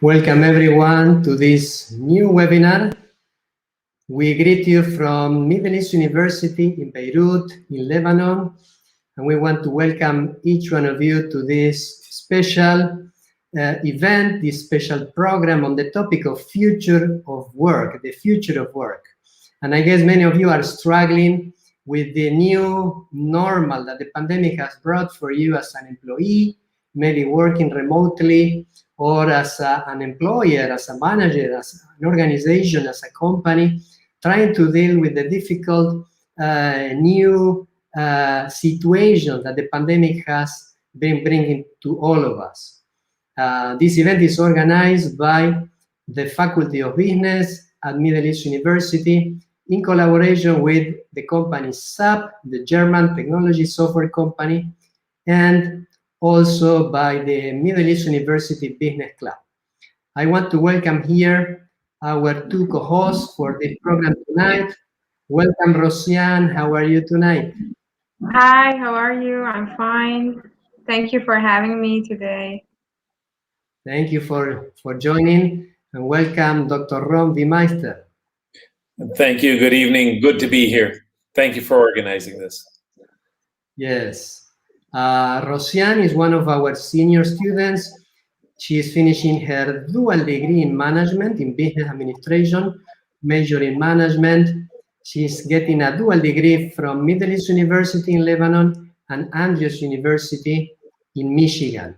Welcome everyone to this new webinar. We greet you from Middle East University in Beirut, in Lebanon, and we want to welcome each one of you to this special event, this special program on the topic of future of work, the future of work. And I guess many of you are struggling with the new normal that the pandemic has brought for you as an employee, maybe working remotely, or as an employer, as a manager, as an organization, as a company, trying to deal with the difficult new situation that the pandemic has been bringing to all of us. This event is organized by the Faculty of Business at Middle East University in collaboration with the company SAP, the German technology software company, and also by the Middle East University Business Club. I want to welcome here our two co-hosts for this program tonight. Welcome, Rosiane. How are you tonight? Hi, how are you? I'm fine. Thank you for having me today. Thank you for joining, and welcome, Dr. Ron Meister. Thank you. Good evening. Good to be here. Thank you for organizing this. Yes. Rosiane is one of our senior students. She is finishing her dual degree in management, in business administration, major in management. She's getting a dual degree from Middle East University in Lebanon and Andrews University in Michigan,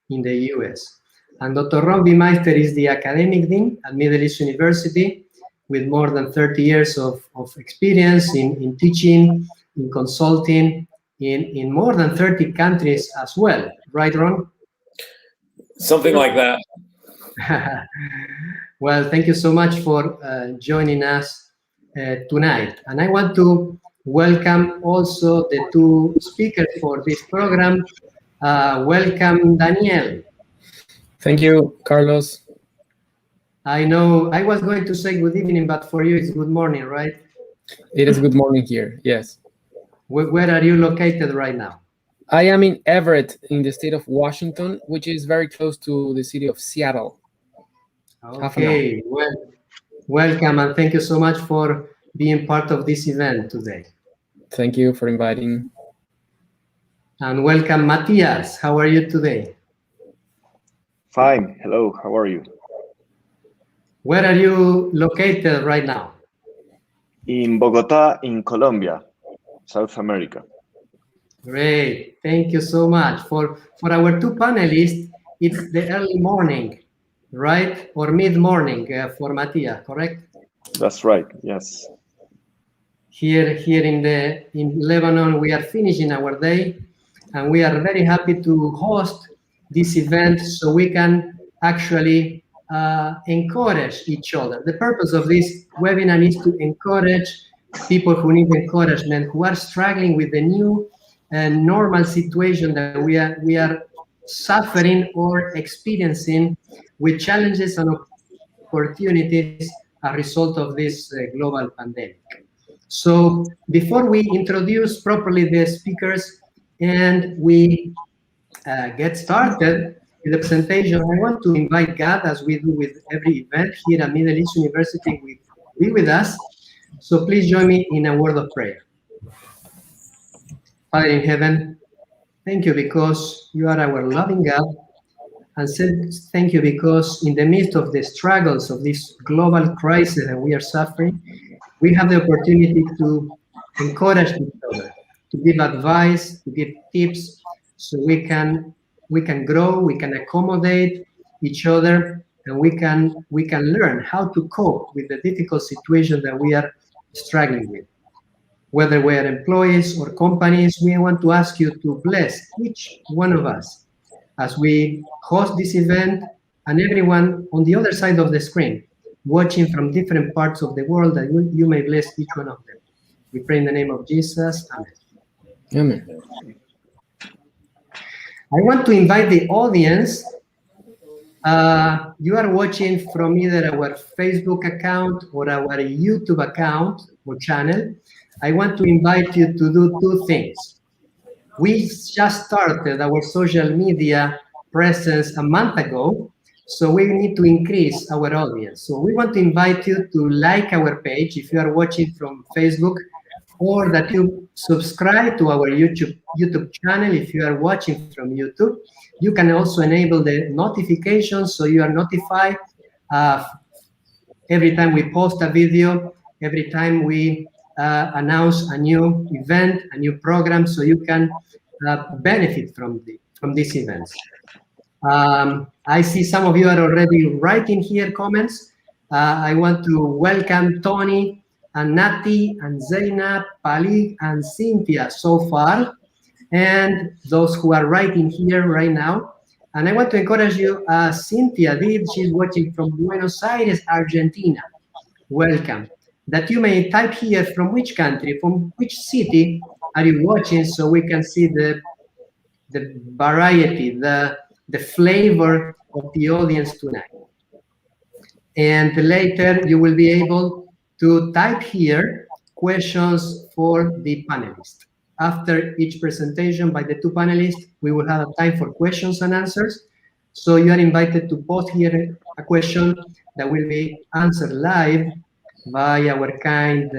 in the US. And Dr. Ron Meister is the academic dean at Middle East University with more than 30 years of experience in teaching, in consulting, in more than 30 countries as well. Right, Ron? Something like that. Well, thank you so much for joining us tonight. And I want to welcome also the two speakers for this program. Welcome, Daniel. Thank you, Carlos. I know I was going to say good evening, but for you it's good morning, right? It is good morning here, yes. Where are you located right now? I am in Everett, in the state of Washington, which is very close to the city of Seattle. Okay, well, welcome, and thank you so much for being part of this event today. Thank you for inviting. And welcome, Matthias. How are you today? Fine. Hello. How are you? Where are you located right now? In Bogota, in Colombia, South America. Great. Thank you so much. For our two panelists, it's the early morning, right? Or mid-morning for Matthias, correct? That's right. Yes. Here in Lebanon, we are finishing our day, and we are very happy to host this event so we can actually encourage each other. The purpose of this webinar is to encourage people who need encouragement, who are struggling with the new and normal situation that we are suffering or experiencing, with challenges and opportunities as a result of this global pandemic. So before we introduce properly the speakers and we get started with the presentation, I want to invite God, as we do with every event here at Middle East University, to be with us. So please join me in a word of prayer. Father in heaven, thank you because you are our loving God, and thank you because in the midst of the struggles of this global crisis that we are suffering, we have the opportunity to encourage each other, to give advice, to give tips, so we can grow, we can accommodate each other, and we can learn how to cope with the difficult situation that we are struggling with. Whether we are employees or companies, we want to ask you to bless each one of us as we host this event, and everyone on the other side of the screen watching from different parts of the world, that you may bless each one of them. We pray in the name of Jesus. Amen. Amen. I want to invite the audience. You are watching from either our Facebook account or our YouTube account or channel. I want to invite you to do two things. We just started our social media presence a month ago, so we need to increase our audience. So we want to invite you to like our page if you are watching from Facebook, or that you subscribe to our YouTube channel if you are watching from YouTube. You can also enable the notifications so you are notified every time we post a video, every time we announce a new event, a new program, so you can benefit from these events. I see some of you are already writing here comments. I want to welcome Tony and Nati and Zainab, Palik and Cynthia so far, and those who are writing here right now. And I want to encourage you, Cynthia did, she's watching from Buenos Aires, Argentina. Welcome. That you may type here from which country, from which city are you watching, so we can see the variety, the flavor of the audience tonight. And later you will be able to type here questions for the panelists. After each presentation by the two panelists, we will have time for questions and answers. So you are invited to post here a question that will be answered live by our kind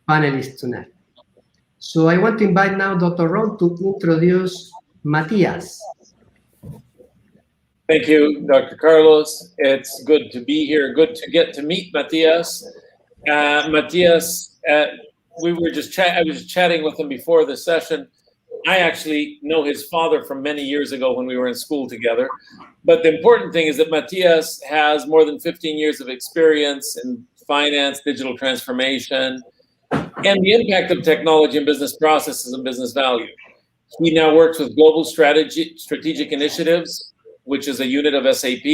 panelists tonight. So I want to invite now Dr. Ron to introduce Matthias. Thank you, Dr. Carlos. It's good to be here. Good to get to meet Matthias. Matthias, I was chatting with him before the session. I actually know his father from many years ago when we were in school together. But the important thing is that Matthias has more than 15 years of experience in finance, digital transformation, and the impact of technology and business processes and business value. He now works with Global Strategic Initiatives, which is a unit of SAP,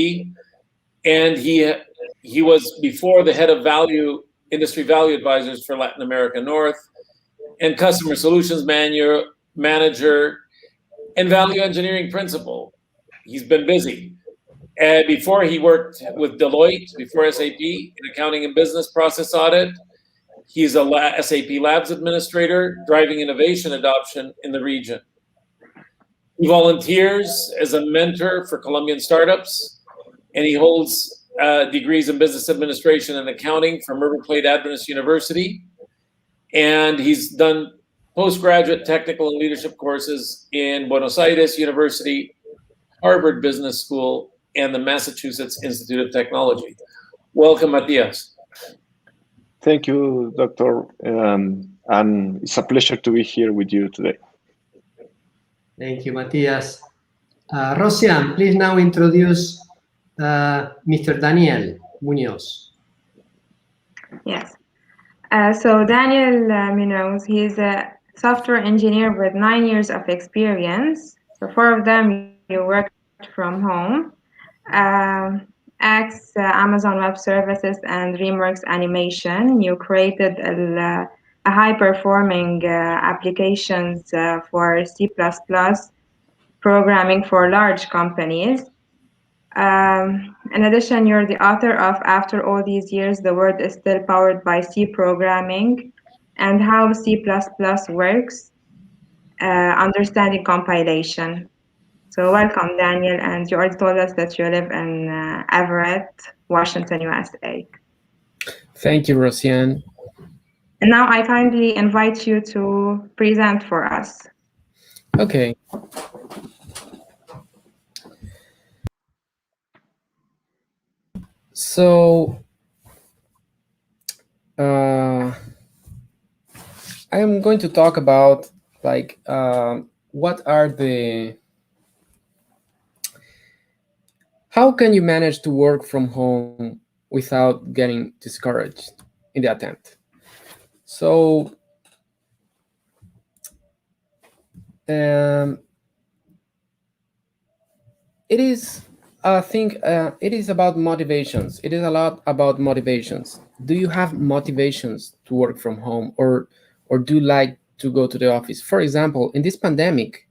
and he was before the head of industry value advisors for Latin America North, and customer solutions manager, and value engineering principal. He's been busy. And before, he worked with Deloitte, before SAP, in accounting and business process audit. He's a SAP Labs administrator, driving innovation adoption in the region. He volunteers as a mentor for Colombian startups, and he holds degrees in business administration and accounting from River Plate Adventist University. And he's done postgraduate technical and leadership courses in Buenos Aires University, Harvard Business School, and the Massachusetts Institute of Technology. Welcome, Matthias. Thank you, Doctor. And it's a pleasure to be here with you today. Thank you, Matthias. Rosian, please now introduce Mr. Daniel Munoz. Yes. So Daniel Munoz, he's a software engineer with 9 years of experience. So 4 of them you worked from home. X, Amazon Web Services, and DreamWorks Animation. You created a high-performing applications for C++ programming for large companies. In addition, you're the author of After All These Years, the World is Still Powered by C Programming and How C++ Works, Understanding Compilation. So welcome, Daniel, and you already told us that you live in Everett, Washington, USA. Thank you, Rosian. And now I kindly invite you to present for us. Okay. So I am going to talk about what are how can you manage to work from home without getting discouraged in the attempt. So it is, I think, it is about motivations. It is a lot about motivations. Do you have motivations to work from home, or do you like to go to the office? For example, in this pandemic,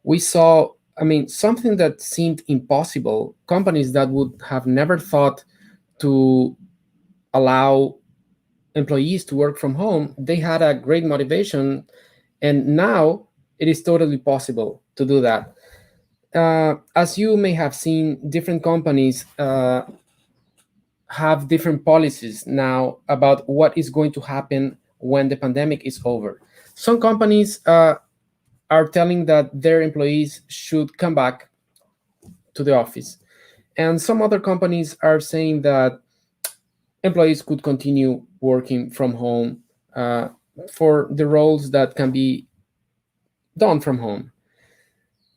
we saw, I mean, something that seemed impossible. Companies that would have never thought to allow employees to work from home, they had a great motivation, and now it is totally possible to do that. As you may have seen, different companies have different policies now about what is going to happen when the pandemic is over. Some companies are telling that their employees should come back to the office, and some other companies are saying that employees could continue working from home for the roles that can be done from home.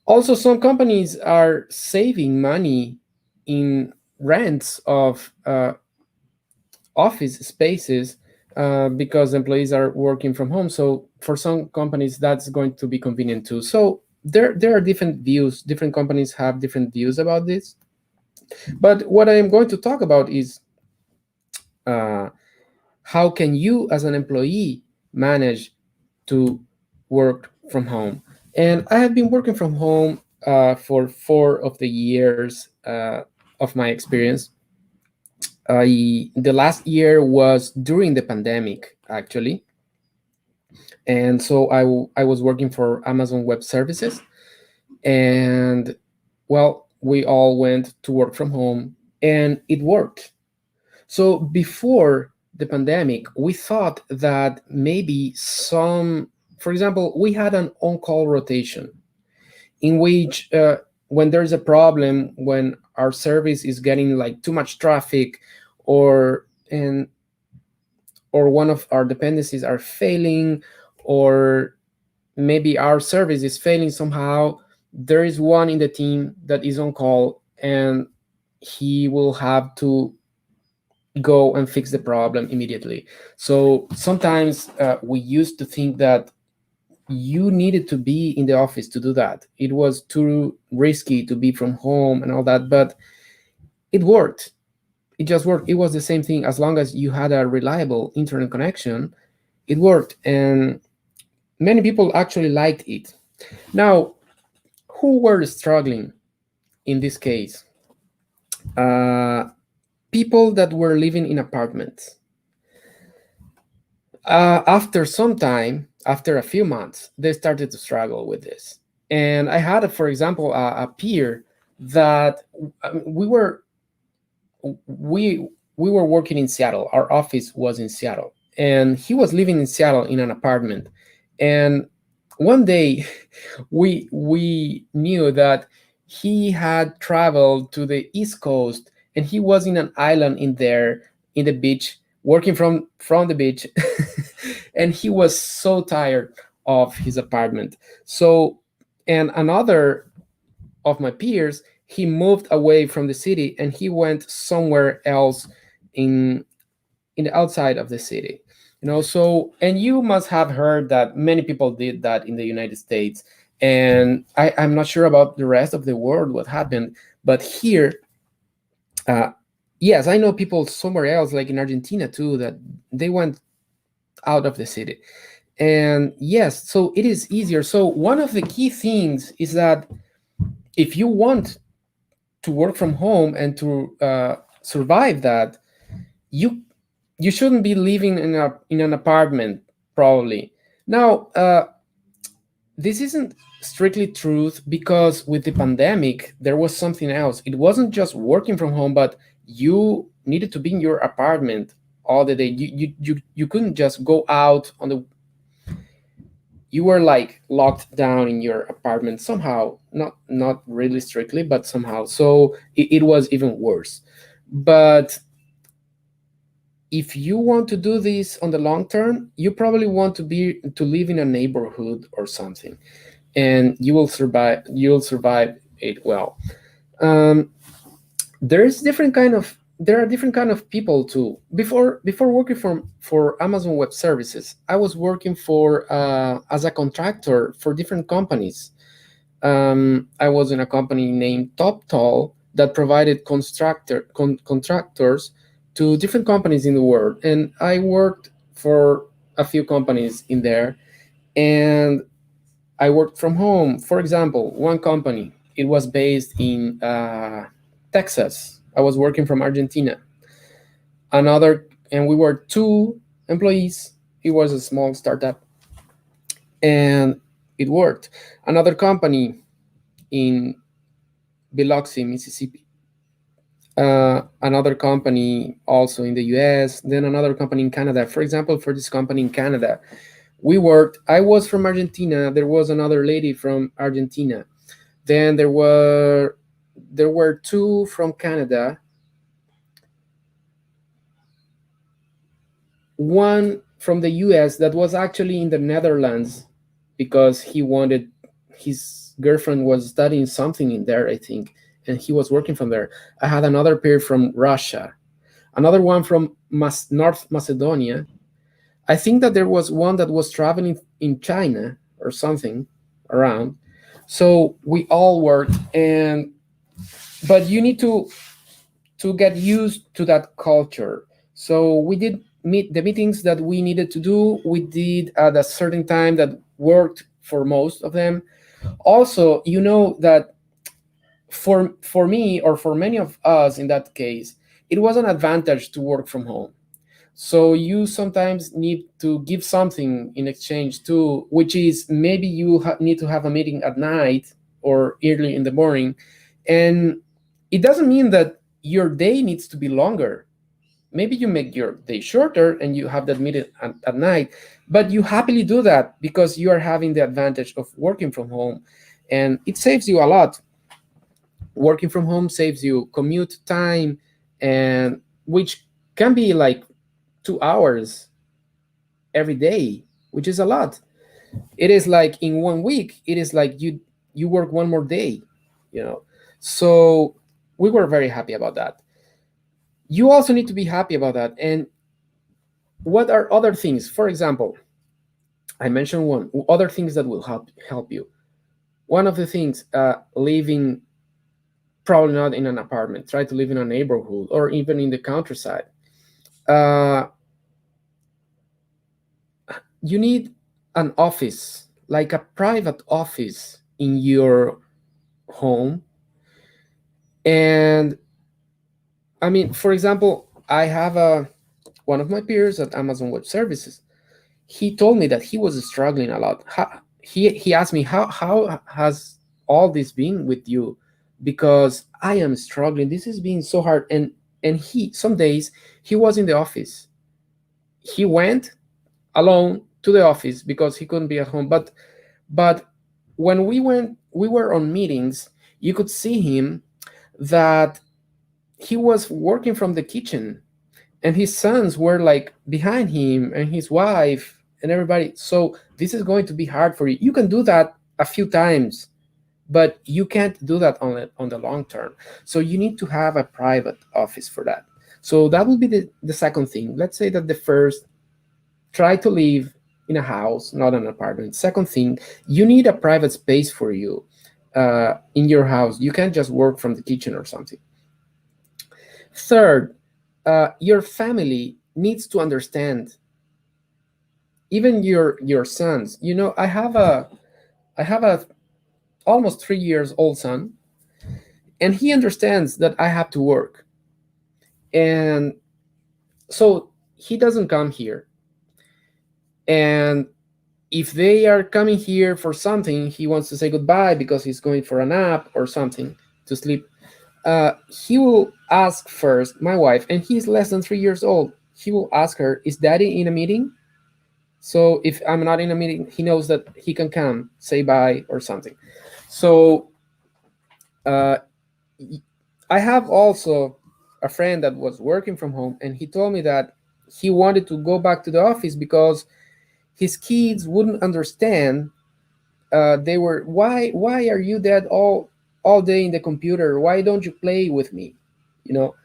Also, some companies are saving money in rents of office spaces because employees are working from home. So for some companies, that's going to be convenient too. So there are different views. Different companies have different views about this. But what I am going to talk about is how can you, as an employee, manage to work from home? And I have been working from home for 4 of the years of my experience. The last year was during the pandemic, actually. And so I was working for Amazon Web Services. And, well, we all went to work from home, and it worked. So before the pandemic, we thought that maybe for example, we had an on-call rotation in which when there's a problem, when our service is getting like too much traffic, or one of our dependencies are failing, or maybe our service is failing somehow, there is one in the team that is on call, and he will have to go and fix the problem immediately. So sometimes we used to think that you needed to be in the office to do that. It was too risky to be from home and all that, but it worked. It just worked. It was the same thing. As long as you had a reliable internet connection, it worked, and many people actually liked it. Now, who were struggling in this case? People that were living in apartments. After some time, after a few months, they started to struggle with this. And I had, for example, a peer that we were working in Seattle. Our office was in Seattle, and he was living in Seattle in an apartment. And one day, we knew that he had traveled to the East Coast, and he was in an island in the beach, working from the beach. And he was so tired of his apartment. So, and another of my peers, he moved away from the city, and he went somewhere else in in the outside of the city. So, and you must have heard that many people did that in the United States, and I'm not sure about the rest of the world what happened, but here, yes, I know people somewhere else, like in Argentina too, that they went out of the city. And yes, so it is easier. So one of the key things is that if you want to work from home and to survive that, you you shouldn't be living in an apartment, probably. Now, this isn't strictly truth, because with the pandemic there was something else. It wasn't just working from home, but you needed to be in your apartment all the day. You couldn't just go out on the you were like locked down in your apartment somehow, not really strictly, but somehow. So it was even worse. But if you want to do this on the long term, you probably want to live in a neighborhood or something, and you'll survive it well. um, there are different kind of people too. Before working for Amazon Web Services, I was working for as a contractor for different companies. I was in a company named TopTall that provided contractors to different companies in the world, and I worked for a few companies in there, and I worked from home. For example, one company, it was based in Texas. I was working from Argentina. And we were two employees. It was a small startup, and it worked. Another company in Biloxi, Mississippi. Another company also in the US, then another company in Canada. For example, for this company in Canada, I was from Argentina, there was another lady from Argentina, then there were two from Canada, one from the US that was actually in the Netherlands because his girlfriend was studying something in there, I think, and he was working from there. I had another pair from Russia, another one from North Macedonia. I think that there was one that was traveling in China or something around. So we all worked, but you need to get used to that culture. So we did the meetings that we needed to do. We did at a certain time that worked for most of them. Also, you know that for me, or for many of us in that case, it was an advantage to work from home. So you sometimes need to give something in exchange too, which is maybe you need to have a meeting at night or early in the morning. And it doesn't mean that your day needs to be longer. Maybe you make your day shorter and you have that meeting at night, but you happily do that because you are having the advantage of working from home, and it saves you a lot. Working from home saves you commute time, and which can be like 2 hours every day, which is a lot. It is like in 1 week, it is like you work one more day, you know. So we were very happy about that. You also need to be happy about that. And what are other things? For example, I mentioned one other things that will help you. One of the things, living probably not in an apartment. Try to live in a neighborhood or even in the countryside. Uh, you need an office, like a private office in your home. And I mean, for example, I have one of my peers at Amazon Web Services. He told me that he was struggling a lot. He asked me, how has all this been with you? Because I am struggling. This has been so hard. And he, some days he was in the office. He went alone to the office because he couldn't be at home. But when we were on meetings, you could see him that he was working from the kitchen, and his sons were like behind him, and his wife and everybody. So this is going to be hard for you. You can do that a few times, but you can't do that on the long term. So you need to have a private office for that. So that would be the second thing. Let's say that the first, try to live in a house, not an apartment. Second thing, you need a private space for you in your house. You can't just work from the kitchen or something. Third, your family needs to understand, even your sons. You know, I have a almost 3 years old son, and he understands that I have to work, and so he doesn't come here. And if they are coming here for something, he wants to say goodbye because he's going for a nap or something to sleep. He will ask first my wife, and he's less than 3 years old. He will ask her, "Is daddy in a meeting?" So if I'm not in a meeting, he knows that he can come, say bye or something. So uh, I have also a friend that was working from home, and he told me that he wanted to go back to the office because his kids wouldn't understand. They were, why are you dad all day in the computer? Why don't you play with me? You know,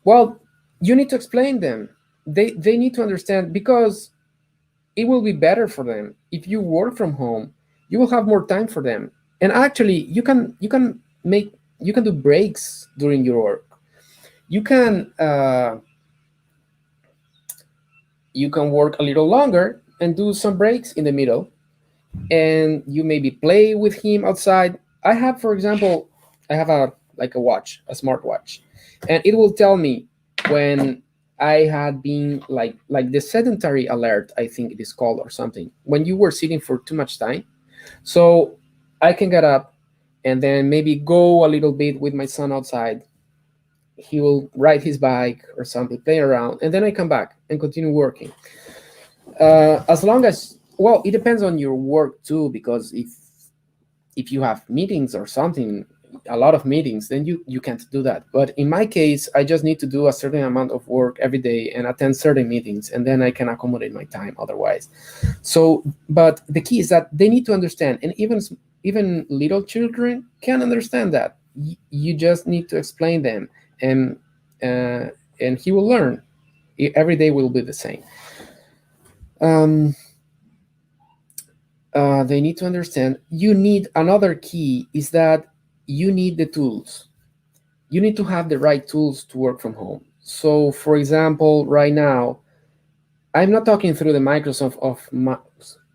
well, you need to explain them. They need to understand, because it will be better for them if you work from home. You will have more time for them, and actually you can do breaks during your work. You can uh, you can work a little longer and do some breaks in the middle, and you maybe play with him outside. I have, for example, I have a like a watch, a smartwatch, and it will tell me when I had been like the sedentary alert, I think it is called, or something, when you were sitting for too much time. So I can get up and then maybe go a little bit with my son outside. He will ride his bike or something, play around, and then I come back and continue working. As long as, well, it depends on your work too, because if you have meetings or something, a lot of meetings, then you can't do that. But in my case, I just need to do a certain amount of work every day and attend certain meetings, and then I can accommodate my time otherwise. So, but the key is that they need to understand, and even little children can understand that. You just need to explain them, and uh, and he will learn. Every day will be the same. um, they need to understand. You need, another key is that you need the tools. You need to have the right tools to work from home. So, for example, right now, I'm not talking through the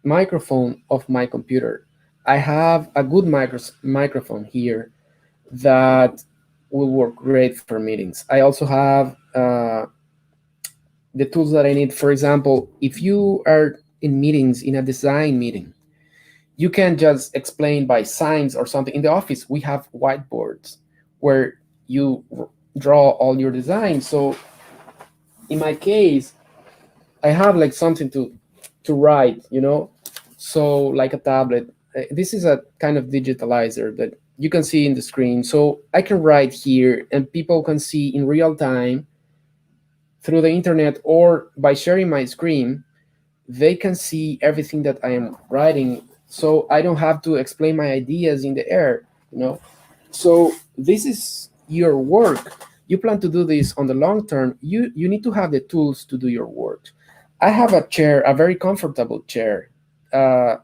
microphone of my computer. I have a good microphone here that will work great for meetings. I also have the tools that I need. For example, if you are in meetings, in a design meeting, you can just explain by signs or something. In the office, we have whiteboards where you draw all your designs. So in my case, I have like something to write, so like a tablet. This is a kind of digitalizer that you can see in the screen. So I can write here, and people can see in real time through the internet, or by sharing my screen, they can see everything that I am writing. So I don't have to explain my ideas in the air. So this is your work. You plan to do this on the long term. You need to have the tools to do your work. I have a chair, a very comfortable chair. Uh,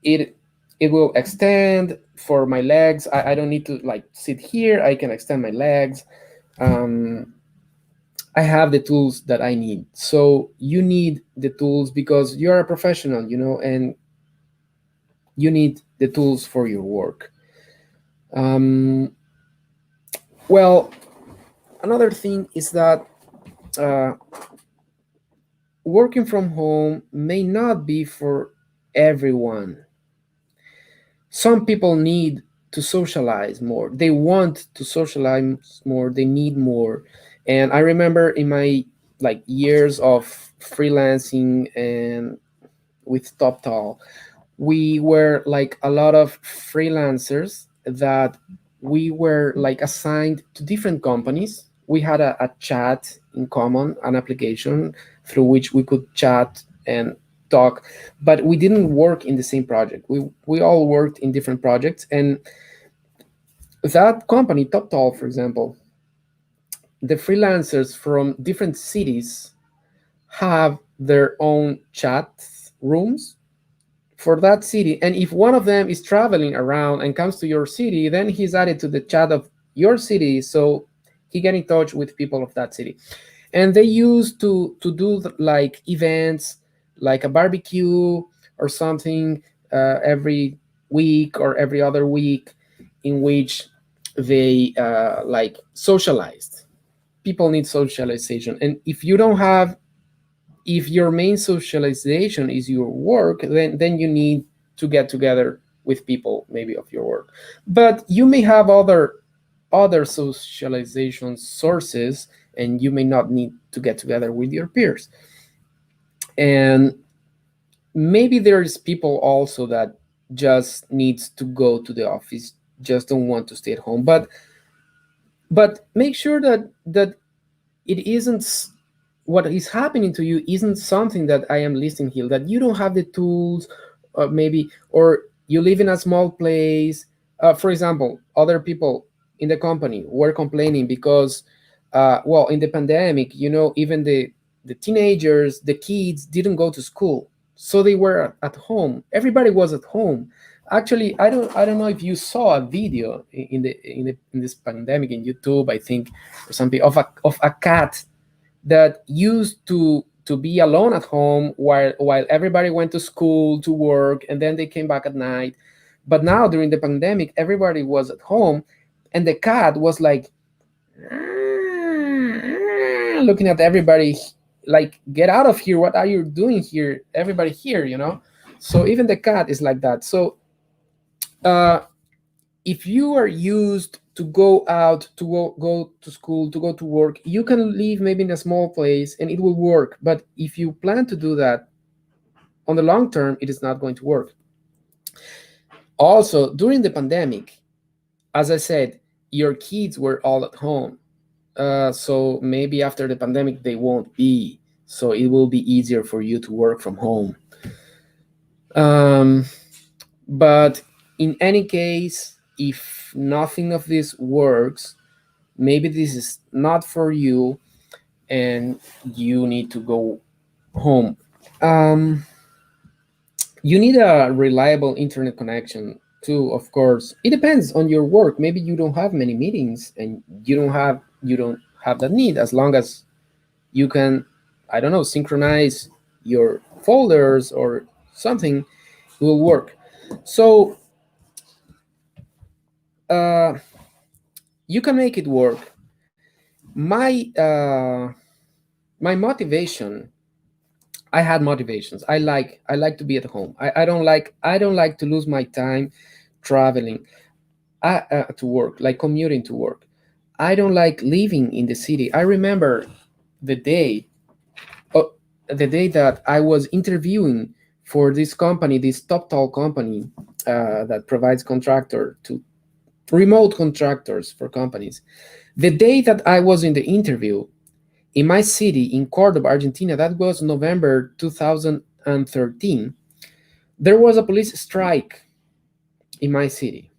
it it will extend for my legs. I don't need to like sit here. I can extend my legs. Um, I have the tools that I need. So you need the tools because you're a professional, and you need the tools for your work. Um, well, another thing is that uh, working from home may not be for everyone. Some people need to socialize more. They want to socialize more. They need more. And I remember in my years of freelancing and with TopTal, we were like a lot of freelancers that we were like assigned to different companies. We had a chat in common, an application through which we could chat and talk, but we didn't work in the same project. We all worked in different projects, and that company, TopTal, for example, the freelancers from different cities have their own chat rooms for that city. And if one of them is traveling around and comes to your city, then he's added to the chat of your city, so he get in touch with people of that city. And they used to do like events, like a barbecue or something, every week or every other week, in which they like socialized. People need socialization, and if your main socialization is your work, then you need to get together with people maybe of your work. But you may have other socialization sources, and you may not need to get together with your peers. And maybe there's people also that just needs to go to the office, just don't want to stay at home. But make sure that it isn't, what is happening to you isn't something that I am listing here, that you don't have the tools, maybe, or you live in a small place. For example, other people in the company were complaining because, well, in the pandemic, even the teenagers, the kids didn't go to school, so they were at home. Everybody was at home. Actually, I don't know if you saw a video in this pandemic in YouTube, I think, or something, of a cat that used to be alone at home while everybody went to school, to work, and then they came back at night. But now during the pandemic, everybody was at home, and the cat was like looking at everybody like, get out of here, what are you doing here, everybody here. So even the cat is like that. So if you are used to go out, to go to school, to go to work, you can live maybe in a small place and it will work. But if you plan to do that on the long term, it is not going to work. Also, during the pandemic, as I said, your kids were all at home. So maybe after the pandemic, they won't be. So it will be easier for you to work from home. But in any case, if nothing of this works, maybe this is not for you and you need to go home. You need a reliable internet connection too, of course. It depends on your work. Maybe you don't have many meetings and you don't have that need. As long as you can, I don't know, synchronize your folders or something, it will work. So you can make it work. My motivation, I had motivations. I like to be at home. I don't like to lose my time traveling to work, like commuting to work. I don't like living in the city. I remember the day uh, the day that I was interviewing for this company, this top tall company that provides contractor to remote contractors for companies. The day that I was in the interview in my city in Cordoba, Argentina, that was November 2013, there was a police strike in my city.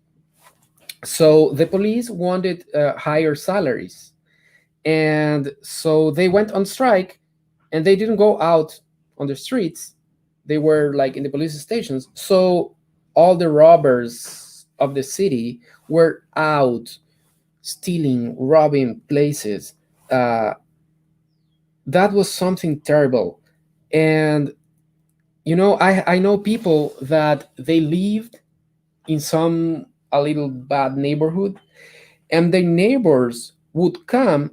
So the police wanted higher salaries. And so they went on strike and they didn't go out on the streets. They were like in the police stations. So all the robbers of the city were out stealing, robbing places. That was something terrible. And I know people that they lived in some a little bad neighborhood, and the neighbors would come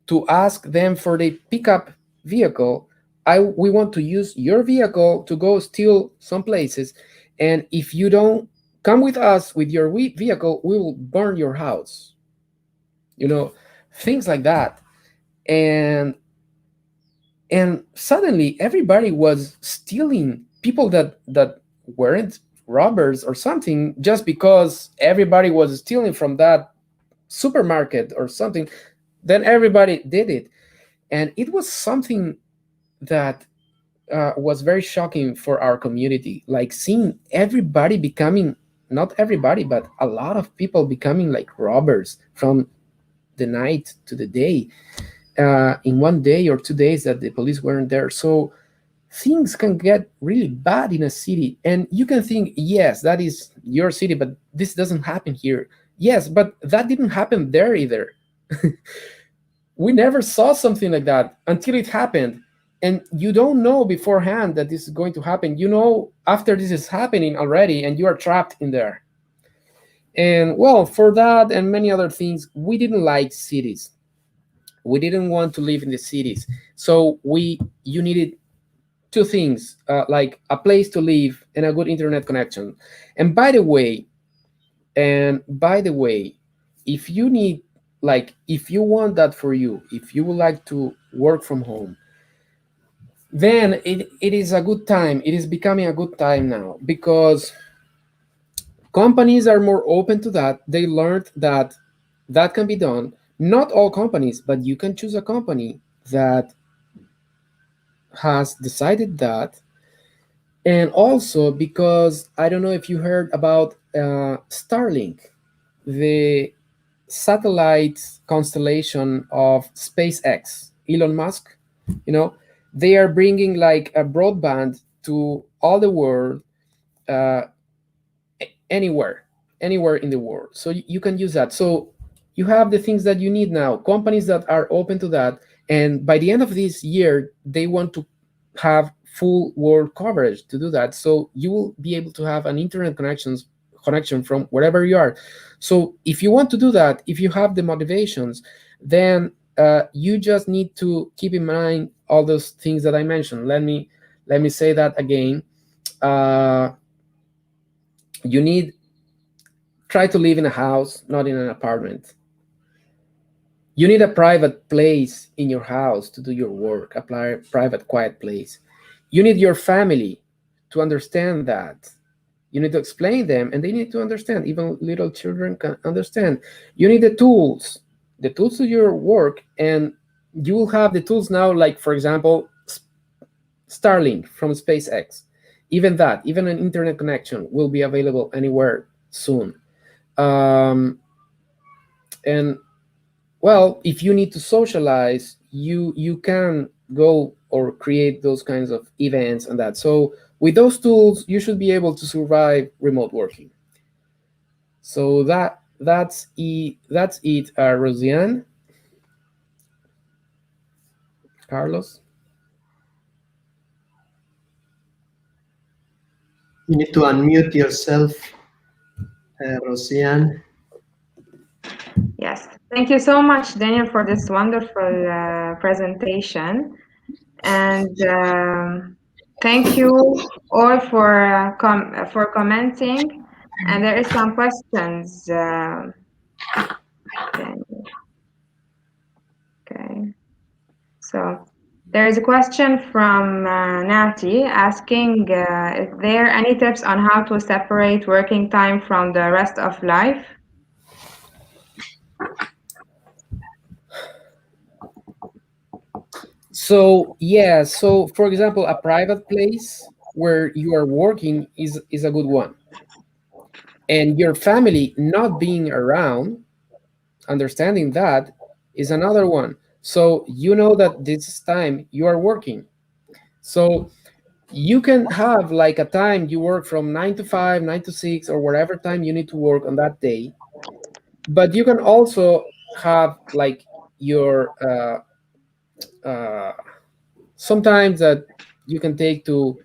to ask them for the pickup vehicle. We want to use your vehicle to go steal some places, and if you don't come with us with your vehicle, we will burn your house. Things like that. And suddenly everybody was stealing, people that weren't robbers or something, just because everybody was stealing from that supermarket or something. Then everybody did it, and it was something that was very shocking for our community, like seeing everybody becoming, not everybody, but a lot of people becoming like robbers from the night to the day, in 1 day or 2 days that the police weren't there. So things can get really bad in a city, and you can think, yes, that is your city, but this doesn't happen here. Yes, but that didn't happen there either. We never saw something like that until it happened. And you don't know beforehand that this is going to happen. You know after this is happening already, and you are trapped in there. And well, for that and many other things, we didn't like cities. We didn't want to live in the cities. So you needed two things, like a place to live and a good internet connection. And by the way, if you need, like, if you want that for you, if you would like to work from home, then it is a good time. It is becoming a good time now, because companies are more open to that. They learned that that can be done. Not all companies, but you can choose a company that has decided that. And also because I don't know if you heard about Starlink, the satellite constellation of SpaceX, Elon Musk. You know, they are bringing like a broadband to all the world, uh, anywhere in the world. So you can use that. So you have the things that you need now. Companies that are open to that, and by the end of this year, they want to have full world coverage to do that. So you will be able to have an internet connection from wherever you are. So if you want to do that, if you have the motivations, then you just need to keep in mind all those things that I mentioned. Let me say that again. You need try to live in a house, not in an apartment. You need a private place in your house to do your work, a private, quiet place. You need your family to understand that. You need to explain them, and they need to understand. Even little children can understand. You need the tools to your work, and you will have the tools now, like, for example, Starlink from SpaceX. Even an internet connection will be available anywhere soon. And well, if you need to socialize, you can go or create those kinds of events and that. So with those tools, you should be able to survive remote working. So that's it, Rosiane. Carlos. You need to unmute yourself, Rosiane. Yes, thank you so much, Daniel, for this wonderful presentation. And thank you all for commenting. And there is some questions. Okay, so there is a question from Nati asking, is there any tips on how to separate working time from the rest of life? So yeah, so for example, a private place where you are working is a good one, and your family not being around, understanding that, is another one. So you know that this time you are working. So you can have like a time you work from 9 to 5, 9 to 6, or whatever time you need to work on that day. But you can also have like your sometimes that you can take to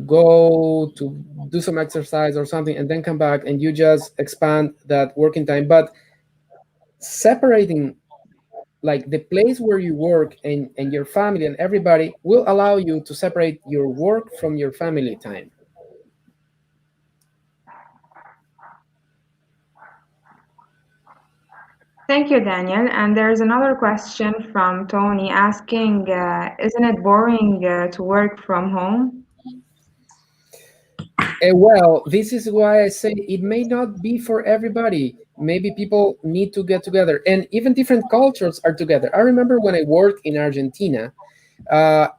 go to do some exercise or something, and then come back, and you just expand that working time. But separating like the place where you work and your family and everybody will allow you to separate your work from your family time. Thank you, Daniel. And there's another question from Tony asking, isn't it boring to work from home? Well, this is why I say it may not be for everybody. Maybe people need to get together, and even different cultures are together. I remember when I worked in Argentina,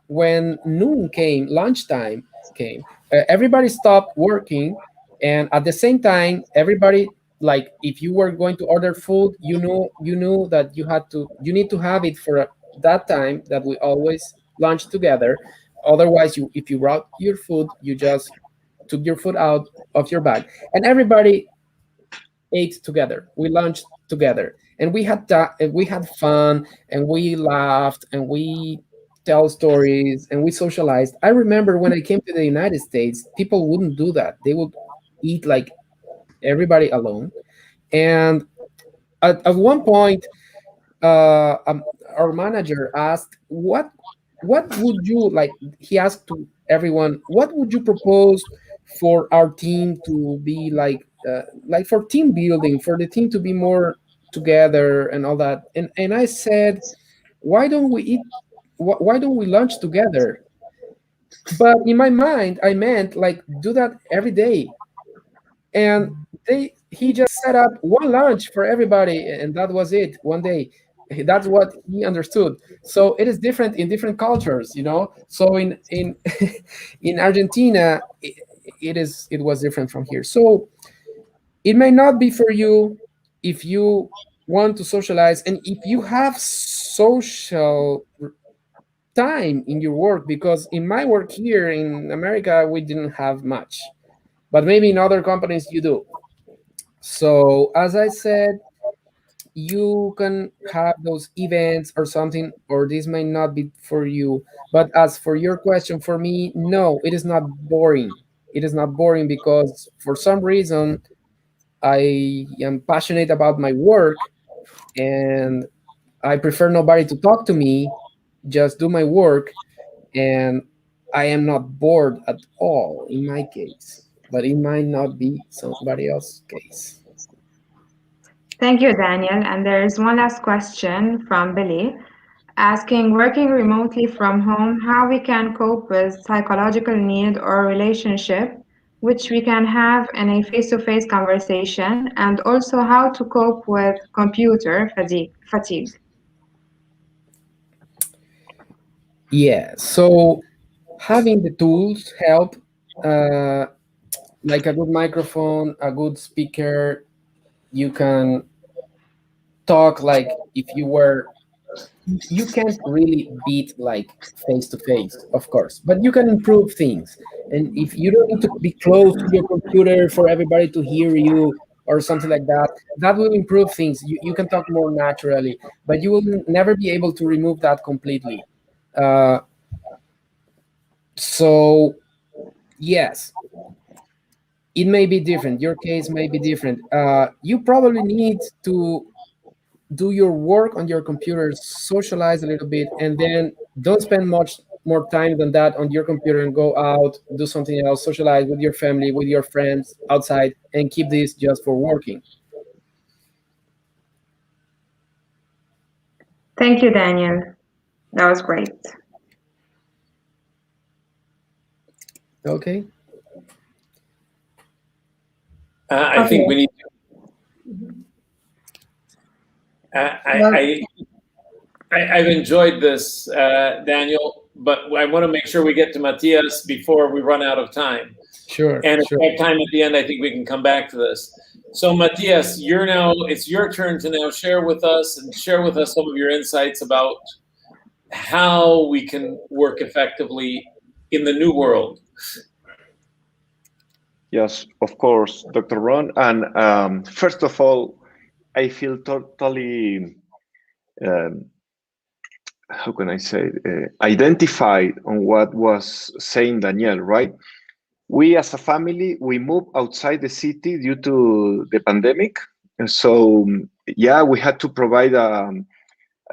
when lunchtime came, everybody stopped working, and at the same time, everybody like if you were going to order food, you knew that you need to have it for that time that we always lunch together. Otherwise, if you brought your food, you just took your food out of your bag, and everybody ate together. We lunched together, and we had fun, and we laughed, and we tell stories, and we socialized. I remember when I came to the United States, people wouldn't do that. They would eat like everybody alone. And at one point, our manager asked, what would you like? He asked to everyone, what would you propose for our team to be like for team building, for the team to be more together and all that. And I said, why don't we eat? Why don't we lunch together? But in my mind, I meant like do that every day. And he just set up one lunch for everybody, and that was it, one day. That's what he understood. So it is different in different cultures, so in in Argentina, it was different from here. So it may not be for you if you want to socialize, and if you have social time in your work, because in my work here in America we didn't have much, but maybe in other companies you do. So, as I said, you can have those events or something, or this may not be for you. But as for your question, for me, no, it is not boring. It is not boring because for some reason I am passionate about my work, and I prefer nobody to talk to me, just do my work, and I am not bored at all in my case. But it might not be somebody else's case. Thank you, Daniel. And there is one last question from Billy asking, working remotely from home, how we can cope with psychological need or relationship, which we can have in a face-to-face conversation, and also how to cope with computer fatigue. Yeah, so having the tools help, uh, like a good microphone, a good speaker. You can talk like if you were. You can't really beat like face to face, of course, but you can improve things. And if you don't need to be close to your computer for everybody to hear you or something like that, that will improve things. You can talk more naturally, but you will never be able to remove that completely. Uh, so yes, it may be different. Your case may be different. You probably need to do your work on your computer, socialize a little bit, and then don't spend much more time than that on your computer, and go out, do something else, socialize with your family, with your friends outside, and keep this just for working. Thank you, Daniel. That was great. Okay. I think we need. I've enjoyed this, Daniel, but I want to make sure we get to Matias before we run out of time. Sure. And if sure. we have time at the end, I think we can come back to this. So, Matias, it's your turn to now share with us some of your insights about how we can work effectively in the new world. Yes, of course, Dr. Ron. And first of all, I feel totally, how can I say, identified on what was saying Daniel, right? We as a family, we moved outside the city due to the pandemic. And so, yeah, we had to provide a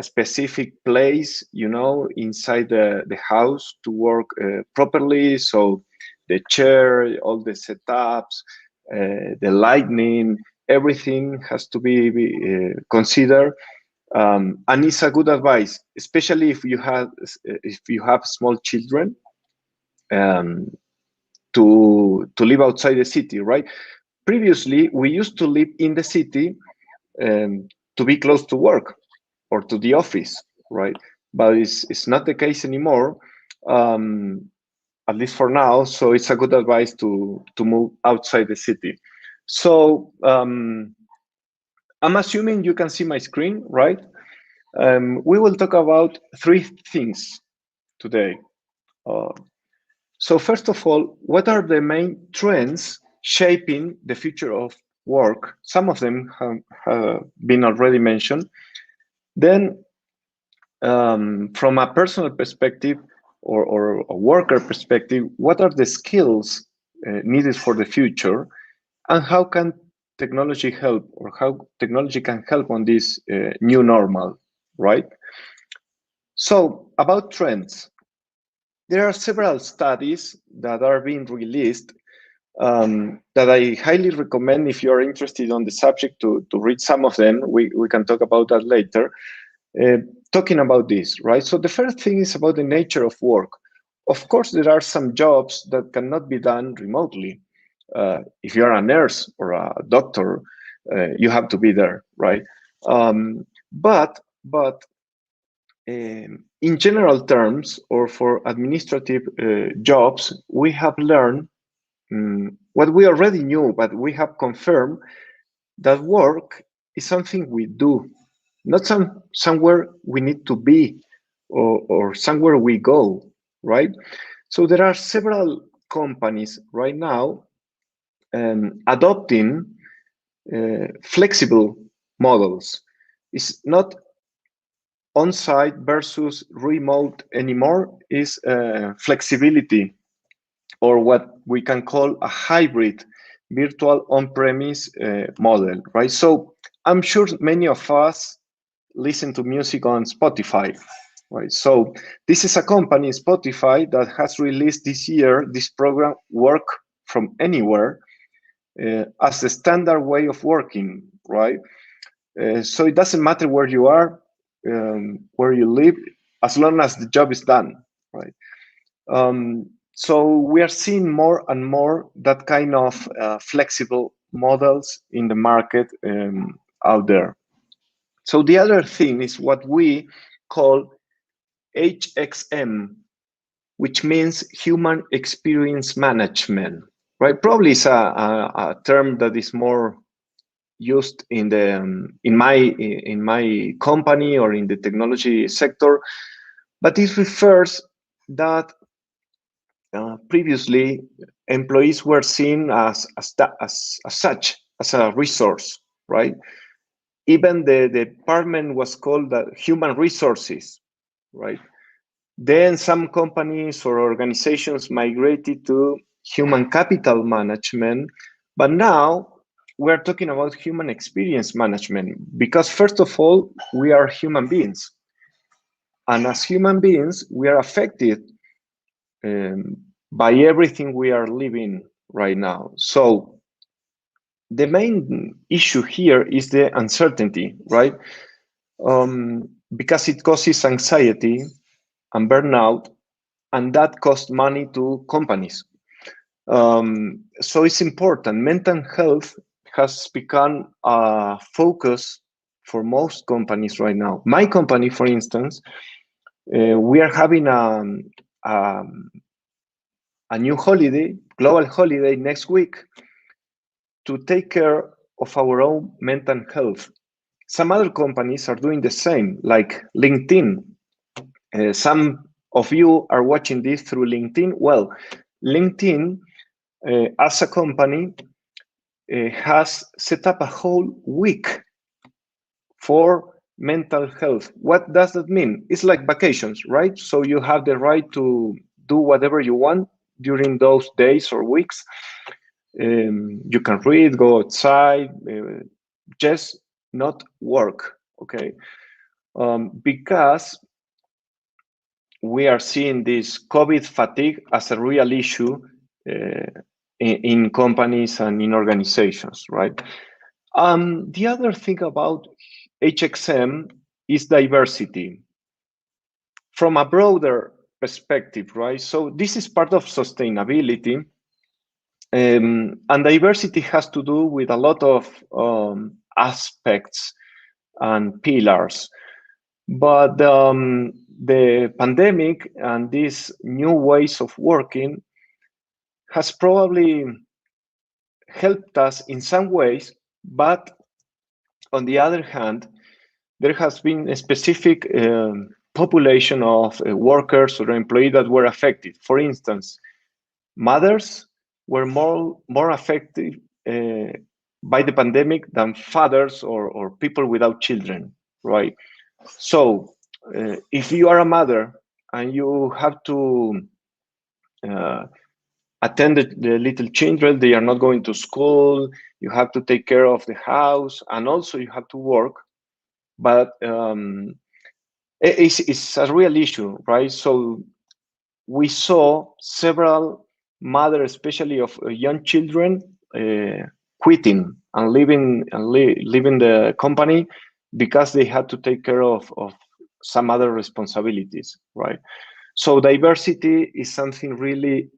specific place, inside the house to work properly. So the chair, all the setups, the lighting, everything has to be considered. And it's a good advice, especially if you have small children, to live outside the city, right? Previously, we used to live in the city to be close to work or to the office, right? But it's not the case anymore, at least for now. So it's a good advice to move outside the city. So I'm assuming you can see my screen, right? We will talk about three things today. So first of all, what are the main trends shaping the future of work? Some of them have been already mentioned. Then, from a personal perspective or a worker perspective, what are the skills needed for the future, and how can technology help, or how technology can help on this new normal, right? So, about trends, there are several studies that are being released that I highly recommend if you're interested on the subject to read some of them. We can talk about that later. Talking about this, right? So the first thing is about the nature of work. Of course, there are some jobs that cannot be done remotely. If you're a nurse or a doctor, you have to be there, right? But in general terms, or for administrative jobs, we have learned what we already knew, but we have confirmed that work is something we do, not somewhere we need to be, or somewhere we go, right? So there are several companies right now adopting flexible models. It's not on-site versus remote anymore, is flexibility, or what we can call a hybrid virtual on-premise model, right? So I'm sure many of us listen to music on Spotify, right? So this is a company, Spotify, that has released this year this program, Work from Anywhere, as the standard way of working, right? So it doesn't matter where you are, where you live, as long as the job is done, right? So we are seeing more and more that kind of flexible models in the market out there. So the other thing is what we call HXM, which means human experience management, right? Probably it's a term that is more used in the in my company or in the technology sector, but it refers that previously employees were seen as such, as a resource, right? Even the department was called human resources, right? Then some companies or organizations migrated to human capital management, but now we're talking about human experience management, because first of all, we are human beings. And as human beings, we are affected by everything we are living right now. So the main issue here is the uncertainty, right? Because it causes anxiety and burnout, and that costs money to companies. So it's important. Mental health has become a focus for most companies right now. My company, for instance, we are having a new holiday, global holiday next week, to take care of our own mental health. Some other companies are doing the same, like LinkedIn. Some of you are watching this through LinkedIn. Well, LinkedIn, as a company, has set up a whole week for mental health. What does that mean? It's like vacations, right? So you have the right to do whatever you want during those days or weeks. You can read, go outside, just not work, okay? Because we are seeing this COVID fatigue as a real issue in companies and in organizations, right? The other thing about HXM is diversity from a broader perspective, right? So this is part of sustainability. And diversity has to do with a lot of aspects and pillars. But the pandemic and these new ways of working has probably helped us in some ways, but on the other hand, there has been a specific population of workers or employees that were affected. For instance, mothers were more affected by the pandemic than fathers or people without children, right? So if you are a mother and you have to attend the little children, they are not going to school, you have to take care of the house, and also you have to work, but it's a real issue, right? So we saw several mothers, especially of young children, quitting and leaving the company because they had to take care of some other responsibilities, right? So diversity is something really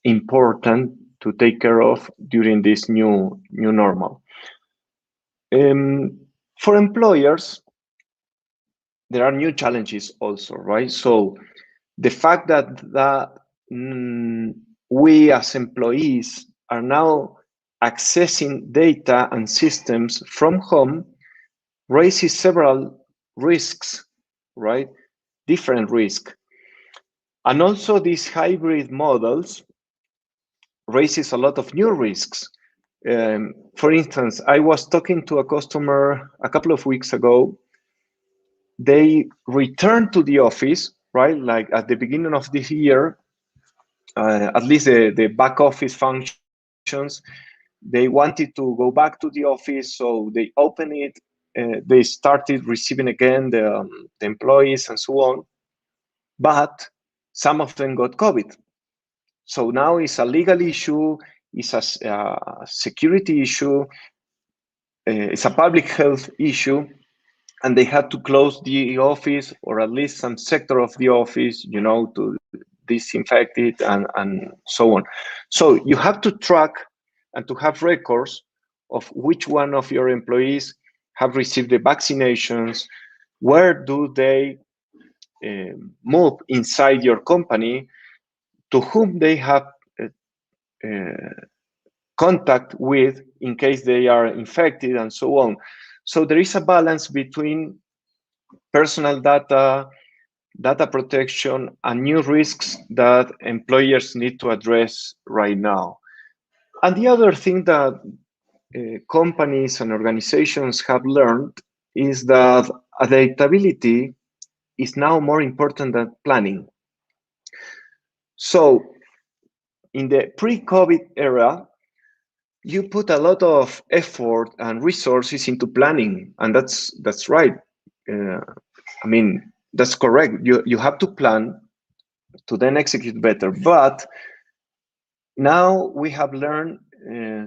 important to take care of during this new normal. For employers, there are new challenges also, right? So the fact that we as employees are now accessing data and systems from home raises several risks, right? Different risks. And also these hybrid models raises a lot of new risks. For instance, I was talking to a customer a couple of weeks ago. They returned to the office, right? Like at the beginning of this year, at least the back office functions, they wanted to go back to the office, so they opened it. They started receiving again the employees and so on, but some of them got COVID. So now it's a legal issue, it's a security issue, it's a public health issue, and they had to close the office or at least some sector of the office, to disinfect it and so on. So you have to track and to have records of which one of your employees have received the vaccinations, where do they move inside your company, to whom they have contact with in case they are infected and so on. So there is a balance between personal data, data protection, and new risks that employers need to address right now. And the other thing that companies and organizations have learned is that adaptability is now more important than planning. So in the pre-COVID era, you put a lot of effort and resources into planning, and that's right. I mean, that's correct. You have to plan to then execute better. But now we have learned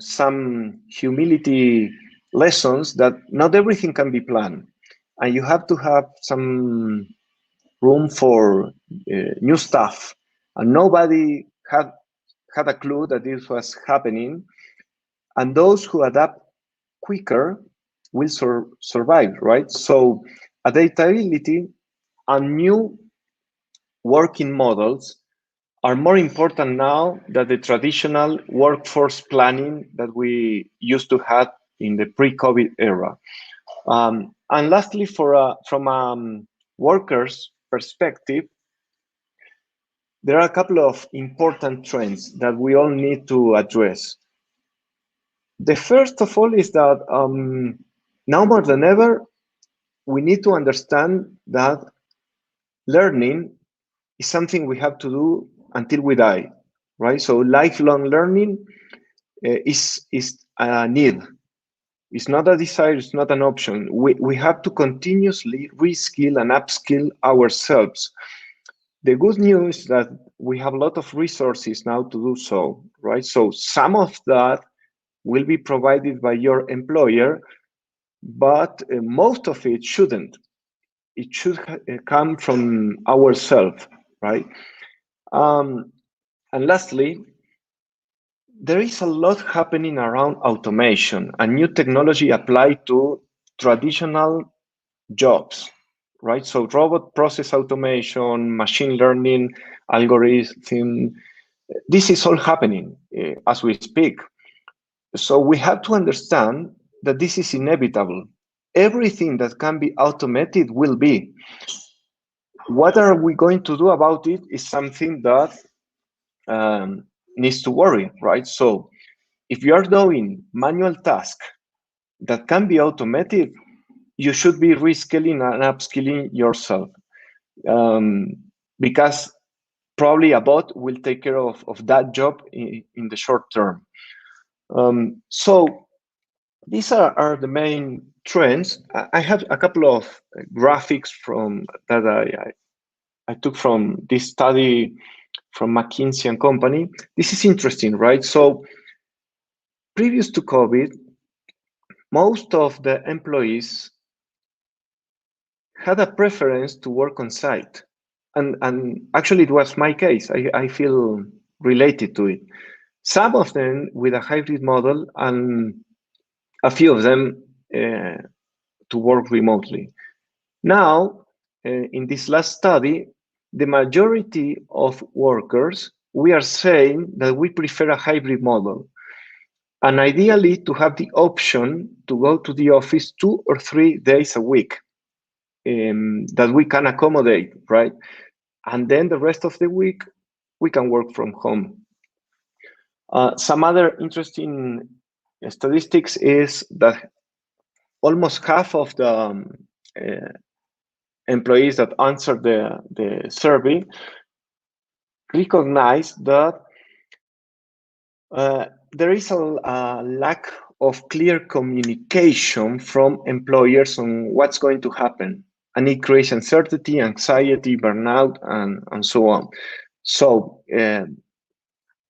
some humility lessons that not everything can be planned, and you have to have some room for new stuff. And nobody had a clue that this was happening. And those who adapt quicker will survive, right? So adaptability and new working models are more important now than the traditional workforce planning that we used to have in the pre-COVID era. And lastly, from a workers' perspective, there are a couple of important trends that we all need to address. The first of all is that now more than ever, we need to understand that learning is something we have to do until we die, right? So lifelong learning is a need. It's not a desire, it's not an option. We have to continuously reskill and upskill ourselves. The good news is that we have a lot of resources now to do so, right? So some of that will be provided by your employer, but most of it shouldn't. It should come from ourselves, right? And lastly, there is a lot happening around automation and new technology applied to traditional jobs, right? So robot process automation, machine learning, algorithm, This is all happening as we speak. So we have to understand that this is inevitable. Everything that can be automated will be. What are we going to do about it is something that needs to worry, right? So if you are doing manual tasks that can be automated, you should be reskilling and upskilling yourself, because probably a bot will take care of that job in the short term. So these are the main trends. I have a couple of graphics from that I took from this study from McKinsey and Company. This is interesting, right? So previous to COVID, most of the employees had a preference to work on site. And actually it was my case. I feel related to it. Some of them with a hybrid model and a few of them to work remotely. Now, in this last study, the majority of workers, we are saying that we prefer a hybrid model. And ideally to have the option to go to the office 2 or 3 days a week, that we can accommodate, right? And then the rest of the week, we can work from home. Some other interesting statistics is that almost half of the employees that answered the survey recognize that there is a lack of clear communication from employers on what's going to happen. And it creates uncertainty, anxiety, burnout, and so on. So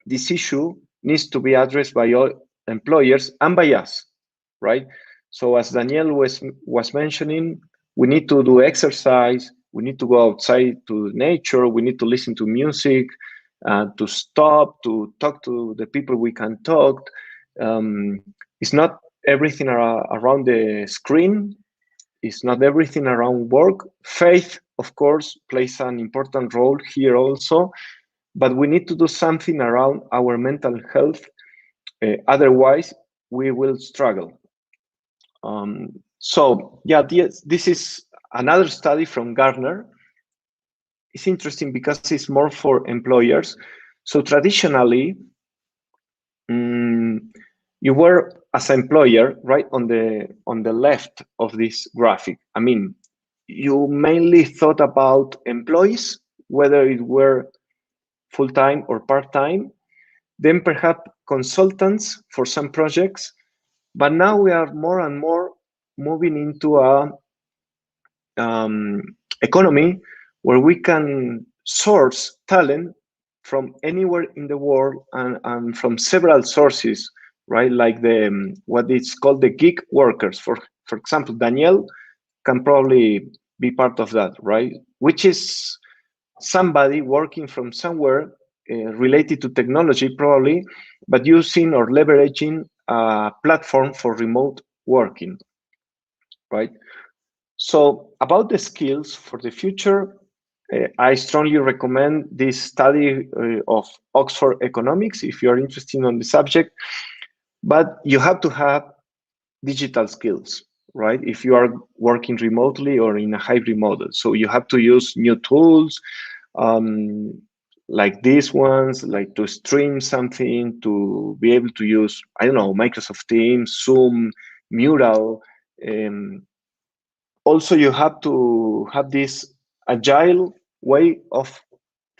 this issue needs to be addressed by all employers and by us, right? So as Daniel was mentioning, we need to do exercise, we need to go outside to nature, we need to listen to music, to stop, to talk to the people we can talk. It's not everything around the screen. It's not everything around work. Faith, of course, plays an important role here also, but we need to do something around our mental health. Otherwise, we will struggle. So yeah, this is another study from Gartner. It's interesting because it's more for employers. So traditionally, you were as an employer, right, on the left of this graphic. I mean, you mainly thought about employees, whether it were full-time or part-time, then perhaps consultants for some projects. But now we are more and more moving into a economy where we can source talent from anywhere in the world and from several sources, right? Like the what is called the gig workers. For example, Daniel can probably be part of that, right? Which is somebody working from somewhere related to technology, probably, but using or leveraging a platform for remote working, right? So about the skills for the future, I strongly recommend this study of Oxford Economics if you are interested on the subject, but you have to have digital skills, right? If you are working remotely or in a hybrid model. So you have to use new tools, like these ones, like to stream something, to be able to use, I don't know, Microsoft Teams, Zoom, Mural. Also, you have to have this agile way of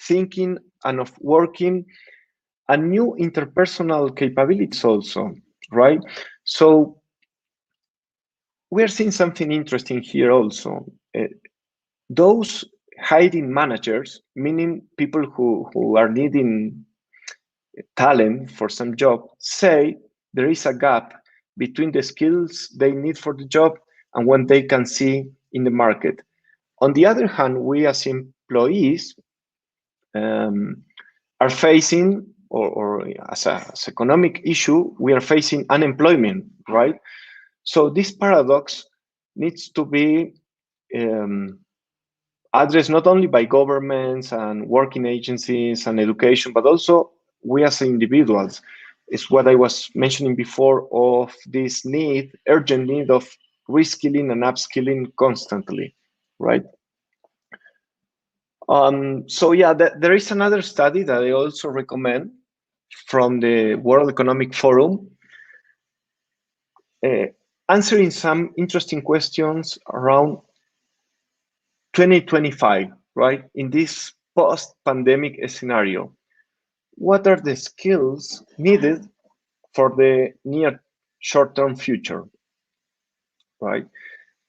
thinking and of working, and new interpersonal capabilities also, right? So we're seeing something interesting here also. Those hiring managers, meaning people who are needing talent for some job, say there is a gap between the skills they need for the job and what they can see in the market. On the other hand, we as employees are facing, or as an economic issue, we are facing unemployment, right? So this paradox needs to be addressed not only by governments and working agencies and education, but also we as individuals. Is what I was mentioning before of this need, urgent need of reskilling and upskilling constantly, right? So yeah, there is another study that I also recommend from the World Economic Forum, answering some interesting questions around 2025, right? In this post-pandemic scenario, what are the skills needed for the near short-term future, right?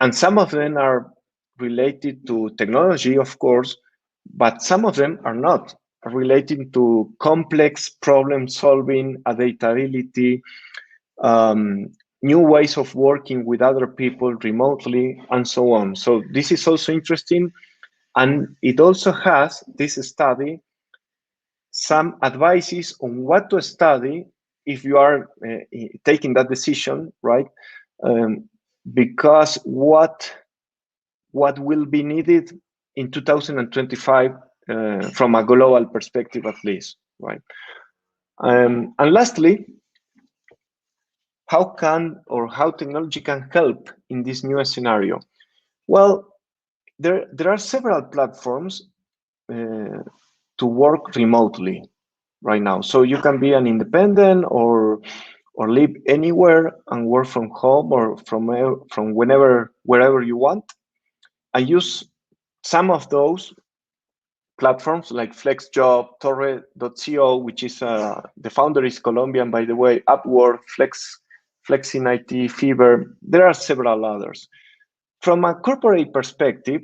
And some of them are related to technology, of course, but some of them are not, are related to complex problem solving, adaptability, new ways of working with other people remotely, and so on. So this is also interesting. And it also has, this study, some advices on what to study if you are taking that decision, right? Because what will be needed in 2025 from a global perspective, at least, right? And lastly, how technology can help in this new scenario? Well, there are several platforms to work remotely right now. So you can be an independent or live anywhere and work from home or from wherever you want, and use some of those platforms like FlexJob, Torre.co, which is the founder is Colombian, by the way, Upwork, Flex in IT, Fiverr. There are several others. From a corporate perspective,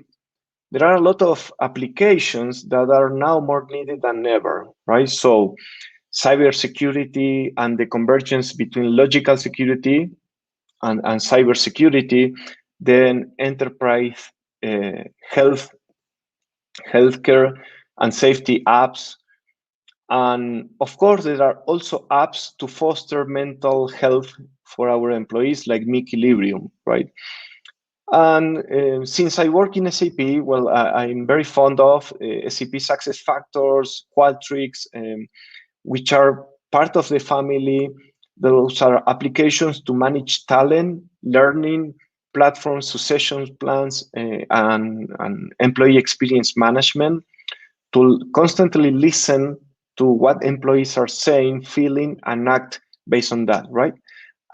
there are a lot of applications that are now more needed than ever, right? So cybersecurity and the convergence between logical security and cybersecurity, then enterprise healthcare and safety apps. And of course, there are also apps to foster mental health for our employees, like Mequilibrium, right? And since I work in SAP, well, I'm very fond of SAP Success Factors, Qualtrics, which are part of the family. Those are applications to manage talent, learning, platform succession plans, and employee experience management, to constantly listen to what employees are saying, feeling, and act based on that, right?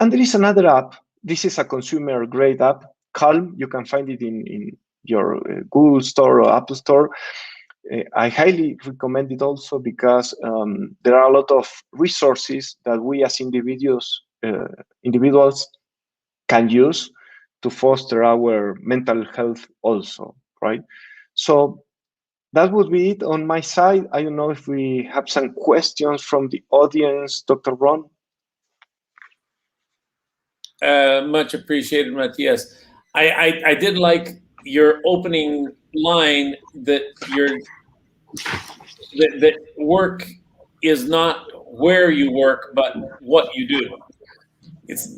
And there is another app. This is a consumer grade app, Calm. You can find it in your Google Store or Apple Store. I highly recommend it also because there are a lot of resources that we as individuals can use to foster our mental health also, right? So that would be it on my side. I don't know if we have some questions from the audience, Dr. Ron. Much appreciated, Matias. I did like your opening line that that work is not where you work, but what you do. It's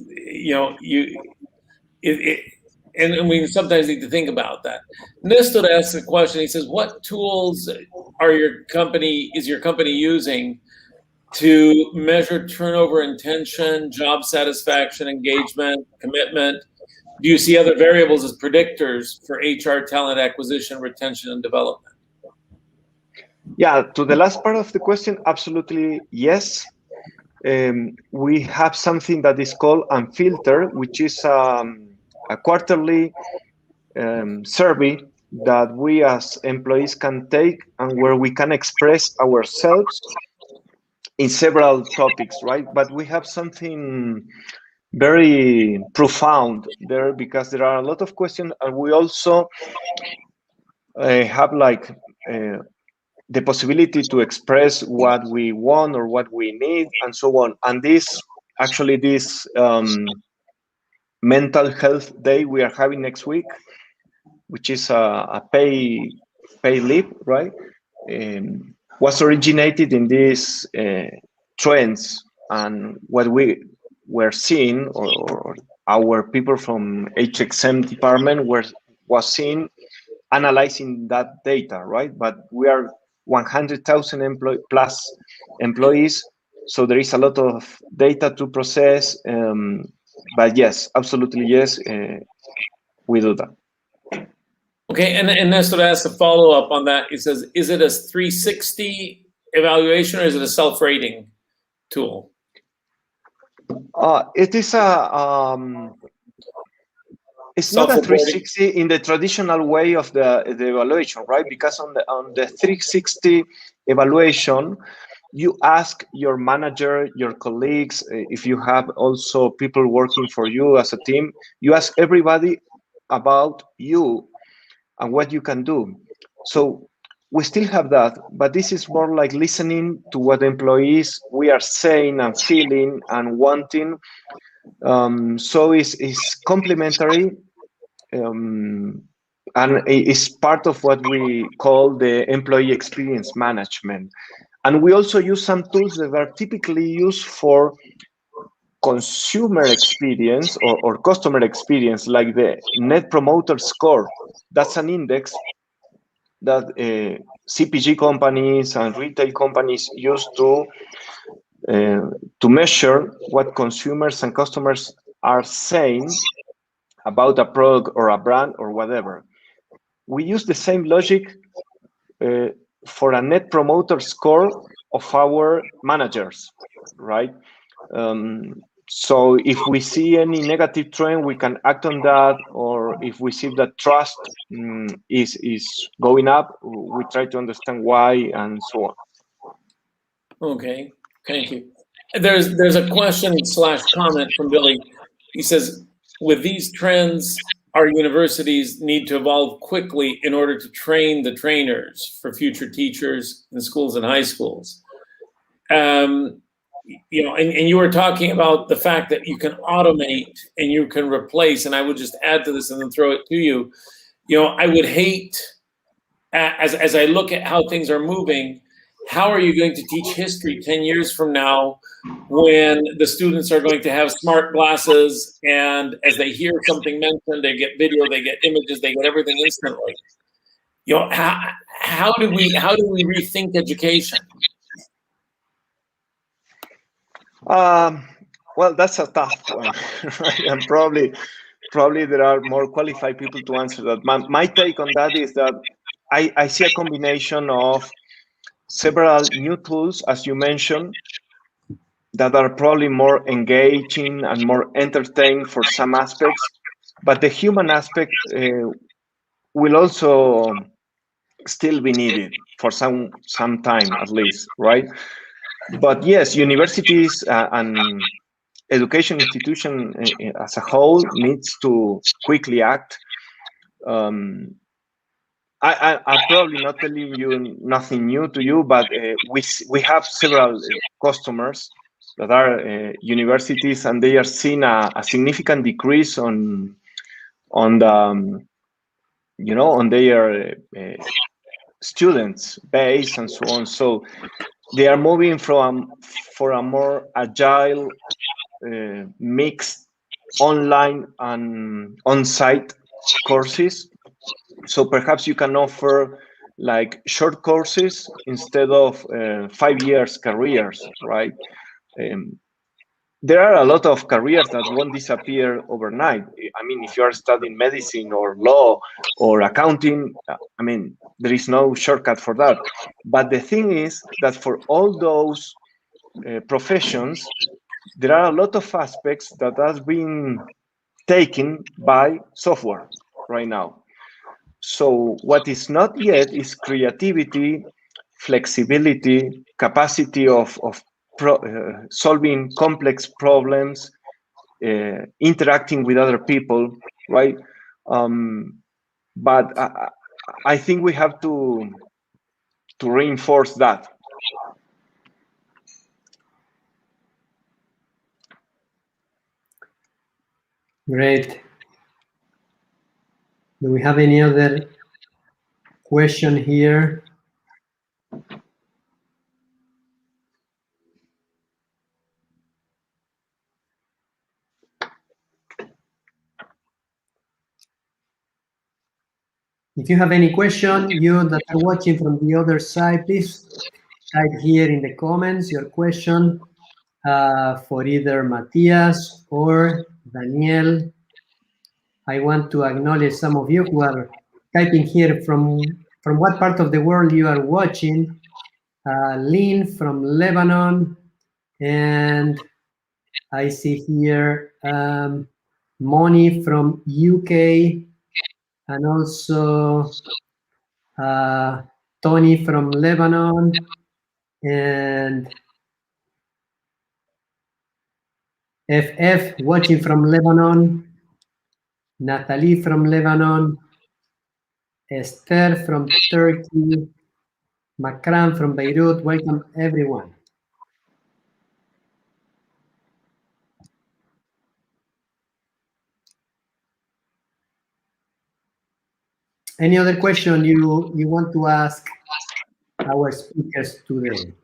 and we sometimes need to think about that. Nestor asks a question. He says, "What tools is your company using to measure turnover intention, job satisfaction, engagement, commitment? Do you see other variables as predictors for HR talent acquisition, retention, and development?" Yeah, to the last part of the question, absolutely yes. We have something that is called Unfilter, which is a quarterly survey that we as employees can take, and where we can express ourselves in several topics, right? But we have something very profound there, because there are a lot of questions, and we also have like the possibility to express what we want or what we need, and so on. And this mental health day we are having next week, which is a pay leave, right? Was originated in these trends, and what we were seeing, or our people from HXM department was seeing, analyzing that data, right? But we are 100,000 plus employees. So there is a lot of data to process. But yes, absolutely yes, we do that. Okay, and Nestor asks a follow-up on that. He says, is it a 360 evaluation or is it a self-rating tool? It is it's not a Self-reporting. 360 in the traditional way of the evaluation, right? Because on the 360 evaluation, you ask your manager, your colleagues, if you have also people working for you as a team, you ask everybody about you and what you can do. So we still have that, but this is more like listening to what employees we are saying and feeling and wanting. So it's complementary, and it's part of what we call the employee experience management. And we also use some tools that are typically used for consumer experience or customer experience, like the Net Promoter Score. That's an index that CPG companies and retail companies use to measure what consumers and customers are saying about a product or a brand or whatever. We use the same logic for a Net Promoter Score of our managers, right? So if we see any negative trend, we can act on that, or if we see that trust is going up, we try to understand why and so on. Okay, thank you. There's a question / comment from Billy. He says, with these trends, our universities need to evolve quickly in order to train the trainers for future teachers in schools and high schools. You know, and you were talking about the fact that you can automate and you can replace, and I would just add to this and then throw it to you. You know, I would hate, as I look at how things are moving, how are you going to teach history 10 years from now when the students are going to have smart glasses and as they hear something mentioned, they get video, they get images, they get everything instantly? You know, how do we rethink education? Well, that's a tough one, right? And probably there are more qualified people to answer that. My take on that is that I see a combination of several new tools, as you mentioned, that are probably more engaging and more entertaining for some aspects, but the human aspect will also still be needed for some time at least, right? But yes, universities and education institution as a whole needs to quickly act. I'm probably not telling you nothing new to you, but we have several customers that are universities, and they are seeing a significant decrease on the on their students base and so on. So they are moving for a more agile, mixed online and on-site courses. So perhaps you can offer like short courses instead of 5 years careers, right? There are a lot of careers that won't disappear overnight. I mean, if you are studying medicine or law or accounting, I mean, there is no shortcut for that. But the thing is that for all those professions, there are a lot of aspects that has been taken by software right now. So what is not yet is creativity, flexibility, capacity of solving complex problems, interacting with other people, right? But I think we have to reinforce that. Great. Do we have any other question here? If you have any question, you that are watching from the other side, please type here in the comments your question for either Matias or Daniel. I want to acknowledge some of you who are typing here from what part of the world you are watching. Lynn from Lebanon, and I see here Moni from UK, and also Tony from Lebanon, and FF watching from Lebanon, Natalie from Lebanon, Esther from Turkey, Makram from Beirut. Welcome everyone. Any other question you want to ask our speakers today?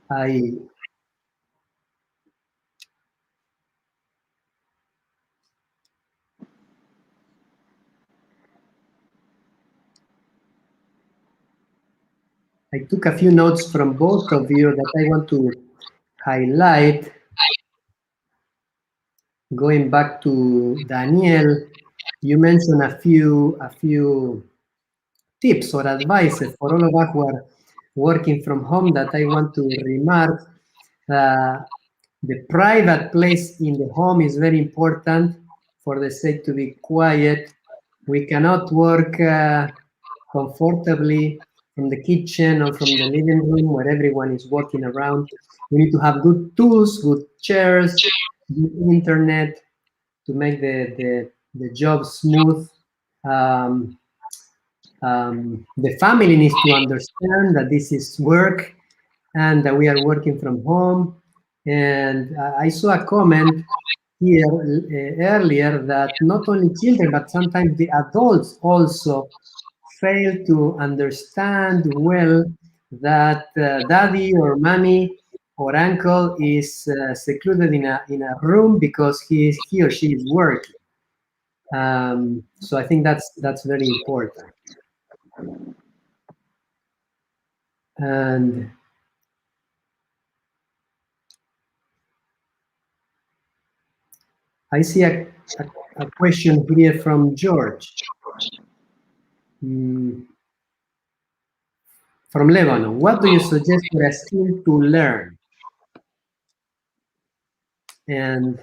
I took a few notes from both of you that I want to highlight. Going back to Daniel, you mentioned a few tips or advices for all of us who are working from home that I want to remark. The private place in the home is very important for the sake to be quiet. We cannot work comfortably from the kitchen or from the living room where everyone is walking around. We need to have good tools, good chairs, good internet to make the job smooth. The family needs to understand that this is work and that we are working from home. And I saw a comment here earlier that not only children, but sometimes the adults also fail to understand well that daddy or mommy or uncle is secluded in a room because he or she is working. So I think that's very important. And I see a question here from George. From Lebanon, what do you suggest for a skill to learn? And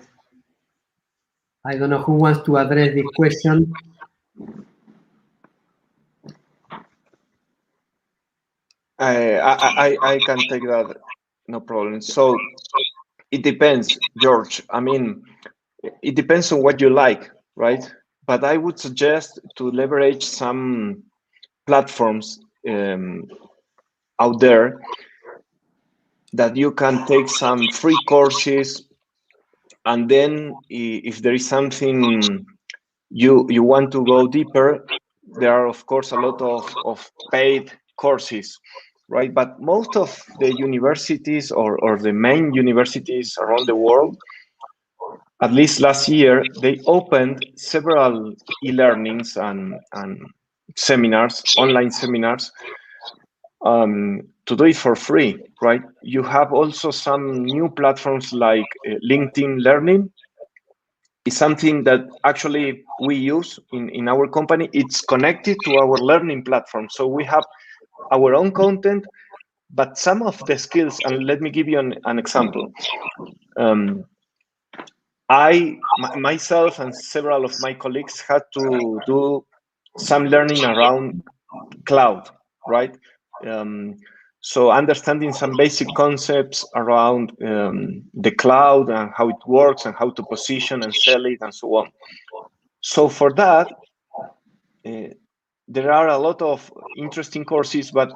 I don't know who wants to address this question. I can take that, no problem. So it depends, George. I mean, it depends on what you like, right? But I would suggest to leverage some platforms out there that you can take some free courses, and then if there is something you want to go deeper, there are of course a lot of paid courses, right? But most of the universities or the main universities around the world, at least last year, they opened several e-learnings and seminars, online seminars, to do it for free, right? You have also some new platforms like LinkedIn Learning. It's something that actually we use in our company. It's connected to our learning platform. So we have our own content, but some of the skills, and let me give you an example. Myself and several of my colleagues had to do some learning around cloud, right? So understanding some basic concepts around the cloud and how it works and how to position and sell it and so on. So for that, there are a lot of interesting courses, but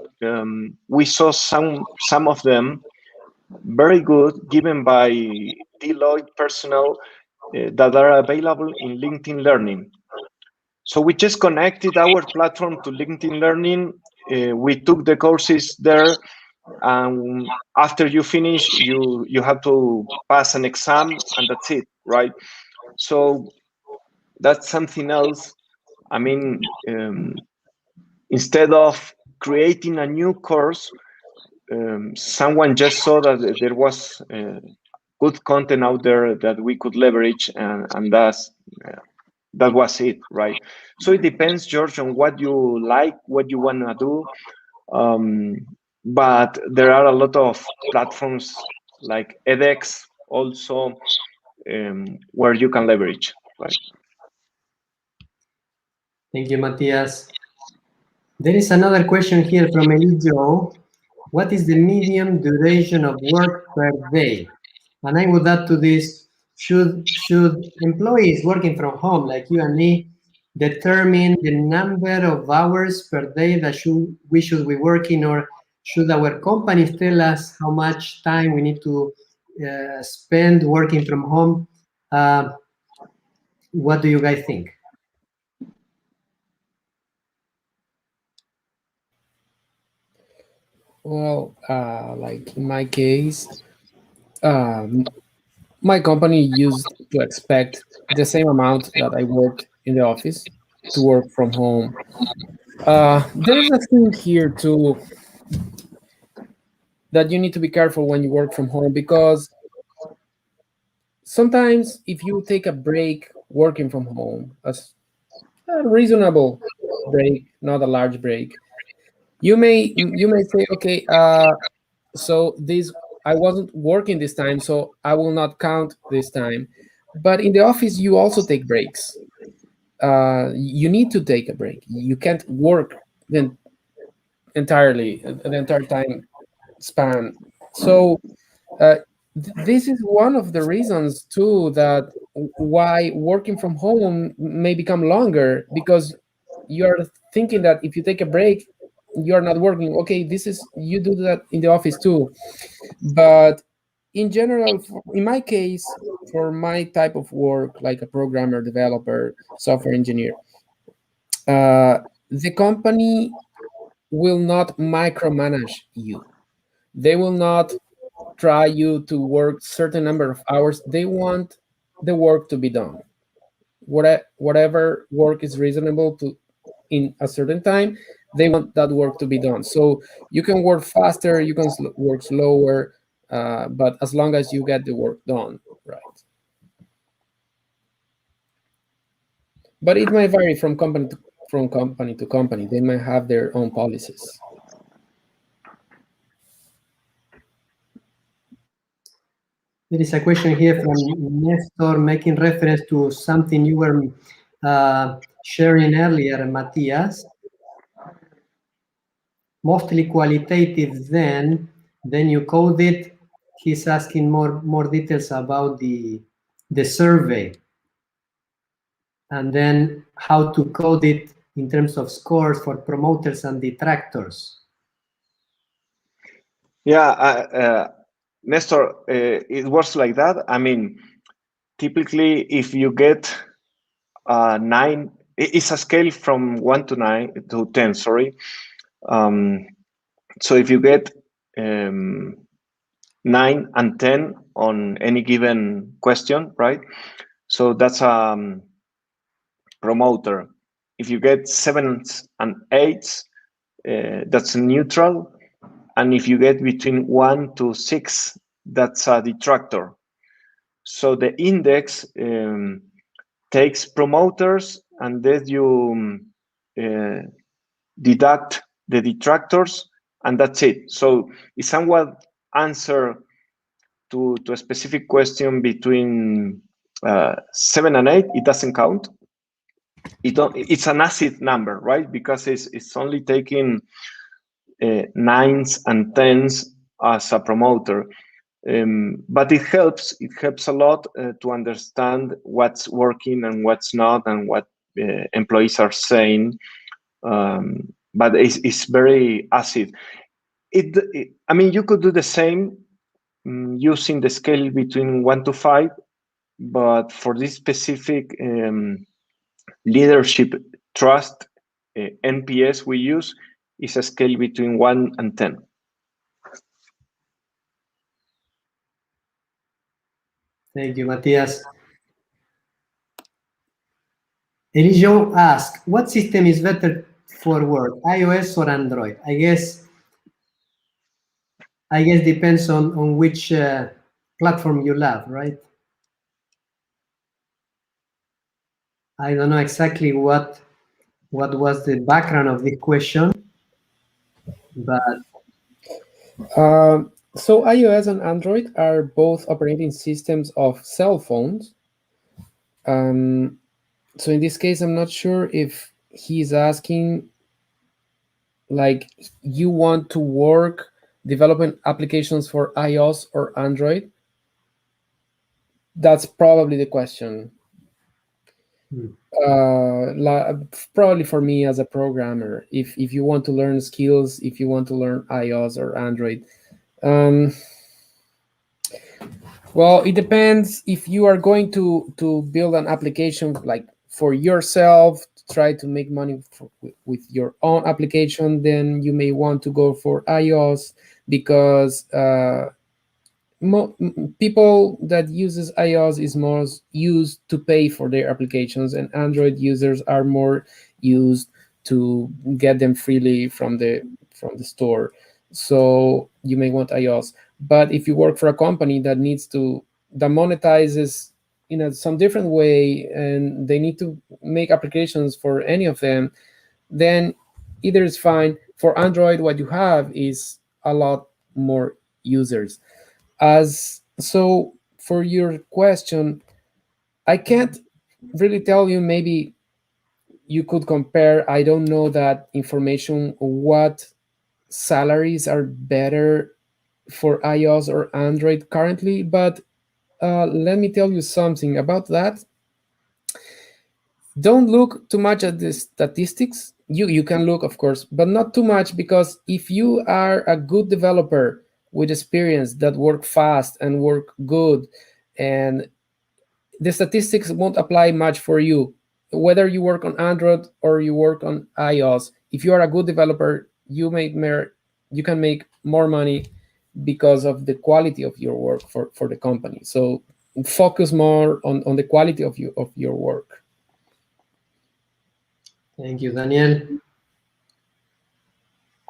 we saw some of them very good, given by Deloitte personnel that are available in LinkedIn Learning. So we just connected our platform to LinkedIn Learning. We took the courses there, and after you finish, you have to pass an exam, and that's it, right? So that's something else. I mean, instead of creating a new course, someone just saw that there was good content out there that we could leverage, and that was it, right? So it depends, George, on what you like, what you want to do. But there are a lot of platforms like edX also, where you can leverage, right? Thank you, Matthias. There is another question here from Elijo. What is the median duration of work per day? And I would add to this, should employees working from home like you and me determine the number of hours per day that we should be working, or should our companies tell us how much time we need to spend working from home? What do you guys think? Well, like in my case, my company used to expect the same amount that I worked in the office to work from home. There is a thing here too that you need to be careful when you work from home, because sometimes if you take a break working from home, a reasonable break, not a large break, you may say, okay, so this, I wasn't working this time, so I will not count this time. But in the office, you also take breaks. You need to take a break. You can't work the entire time span. So uh, this is one of the reasons too that why working from home may become longer, because you're thinking that if you take a break, you're not working. Okay, this is, you do that in the office too, but in general, in my case, for my type of work, like a programmer, developer, software engineer, the company will not micromanage you. They will not try you to work certain number of hours. They want the work to be done. Whatever work is reasonable to in a certain time, they want that work to be done. So you can work faster, you can work slower, but as long as you get the work done, right? But it may vary from company to company. They might have their own policies. There is a question here from Nestor making reference to something you were sharing earlier, Matthias. Mostly qualitative then you code it. He's asking more details about the survey, and then how to code it in terms of scores for promoters and detractors. Yeah, Nestor, it works like that. I mean, typically, if you get 9, it's a scale from 1 to 9 to 10. Sorry. So if you get 9 and 10 on any given question, right? So that's promoter. If you get 7s and 8s, that's neutral. And if you get between 1 to 6, that's a detractor. So the index takes promoters, and then you deduct the detractors, and that's it. So it's somewhat answer to a specific question between 7 and 8. It doesn't count. It's an acid number, right? Because it's only taking 9s and 10s as a promoter. But it helps a lot to understand what's working and what's not, and what employees are saying. But it's very acid. I mean, you could do the same using the scale between 1 to 5, but for this specific leadership trust NPS we use is a scale between 1 and 10. Thank you, Matthias. Eligio asks, what system is better for work, iOS or Android? I guess depends on which platform you love, right? I don't know exactly what was the background of the question, but So iOS and Android are both operating systems of cell phones. So in this case, I'm not sure if he's asking, like, you want to work developing applications for iOS or Android. That's probably the question. Probably for me as a programmer, if you want to learn skills, if you want to learn iOS or Android. Well, it depends. If you are going to build an application like for yourself, try to make money with your own application, then you may want to go for iOS, because people that uses iOS is more used to pay for their applications, and Android users are more used to get them freely from the store. So you may want iOS. But if you work for a company that monetizes in some different way, and they need to make applications for any of them, then either is fine. For Android, what you have is a lot more users. So for your question, I can't really tell you. Maybe you could compare. I don't know that information, what salaries are better for iOS or Android currently, but let me tell you something about that. Don't look too much at the statistics. You can look, of course, but not too much, because if you are a good developer with experience that work fast and work good, and the statistics won't apply much for you, whether you work on Android or you work on iOS. If you are a good developer, you can make more money because of the quality of your work for the company. So focus more on the quality of your work. thank you, Daniel.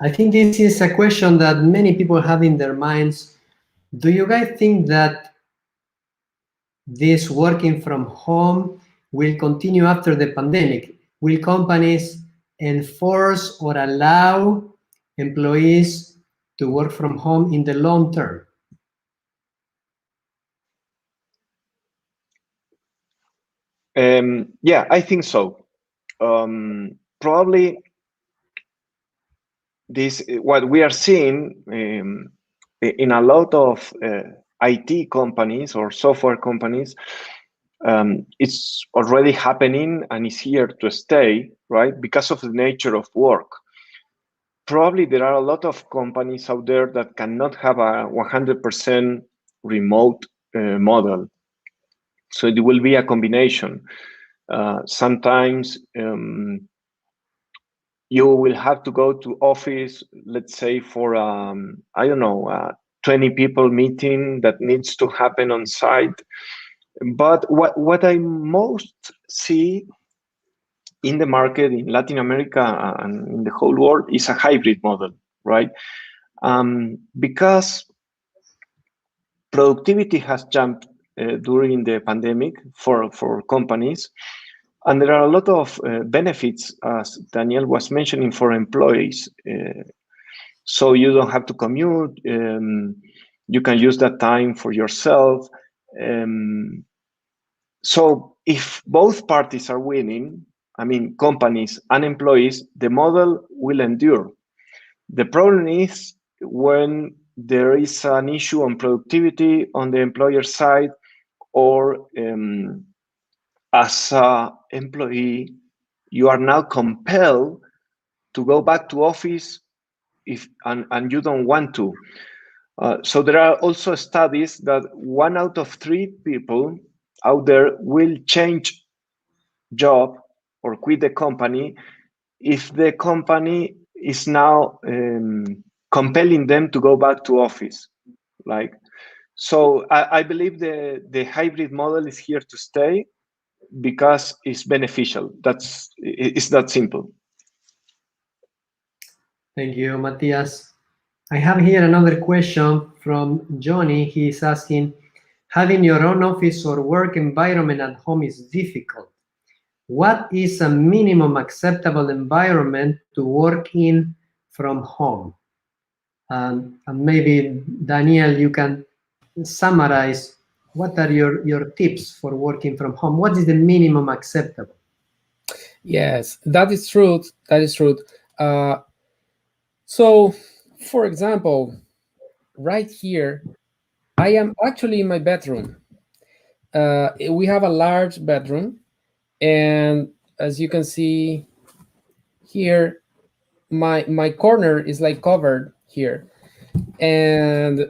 I think this is a question that many people have in their minds. Do you guys think that this working from home will continue after the pandemic? Will companies enforce or allow employees to work from home in the long term? Yeah, I think so. Probably this what we are seeing in a lot of IT companies or software companies. It's already happening and is here to stay, right? Because of the nature of work. Probably there are a lot of companies out there that cannot have a 100% remote model. So it will be a combination. Sometimes you will have to go to office, let's say for I don't know, 20 people meeting that needs to happen on site. But what I most see in the market in Latin America and in the whole world is a hybrid model, right? Because productivity has jumped during the pandemic for companies, and there are a lot of benefits, as Daniel was mentioning, for employees. So you don't have to commute. You can use that time for yourself. So if both parties are winning, I mean, companies and employees, the model will endure. The problem is when there is an issue on productivity on the employer side, or as an employee, you are now compelled to go back to office and you don't want to. So there are also studies that 1 out of 3 people out there will change job or quit the company if the company is now compelling them to go back to office. Like, so I believe the hybrid model is here to stay. because it's beneficial. It's that simple. Thank you, Matthias. I have here another question from Johnny. He's asking, having your own office or work environment at home is difficult. What is a minimum acceptable environment to work in from home? And maybe, Daniel, you can summarize what are your tips for working from home? What is the minimum acceptable? Yes, that is true. That is true. So, for example, right here, I am actually in my bedroom. We have a large bedroom, and as you can see here, my corner is like covered here, and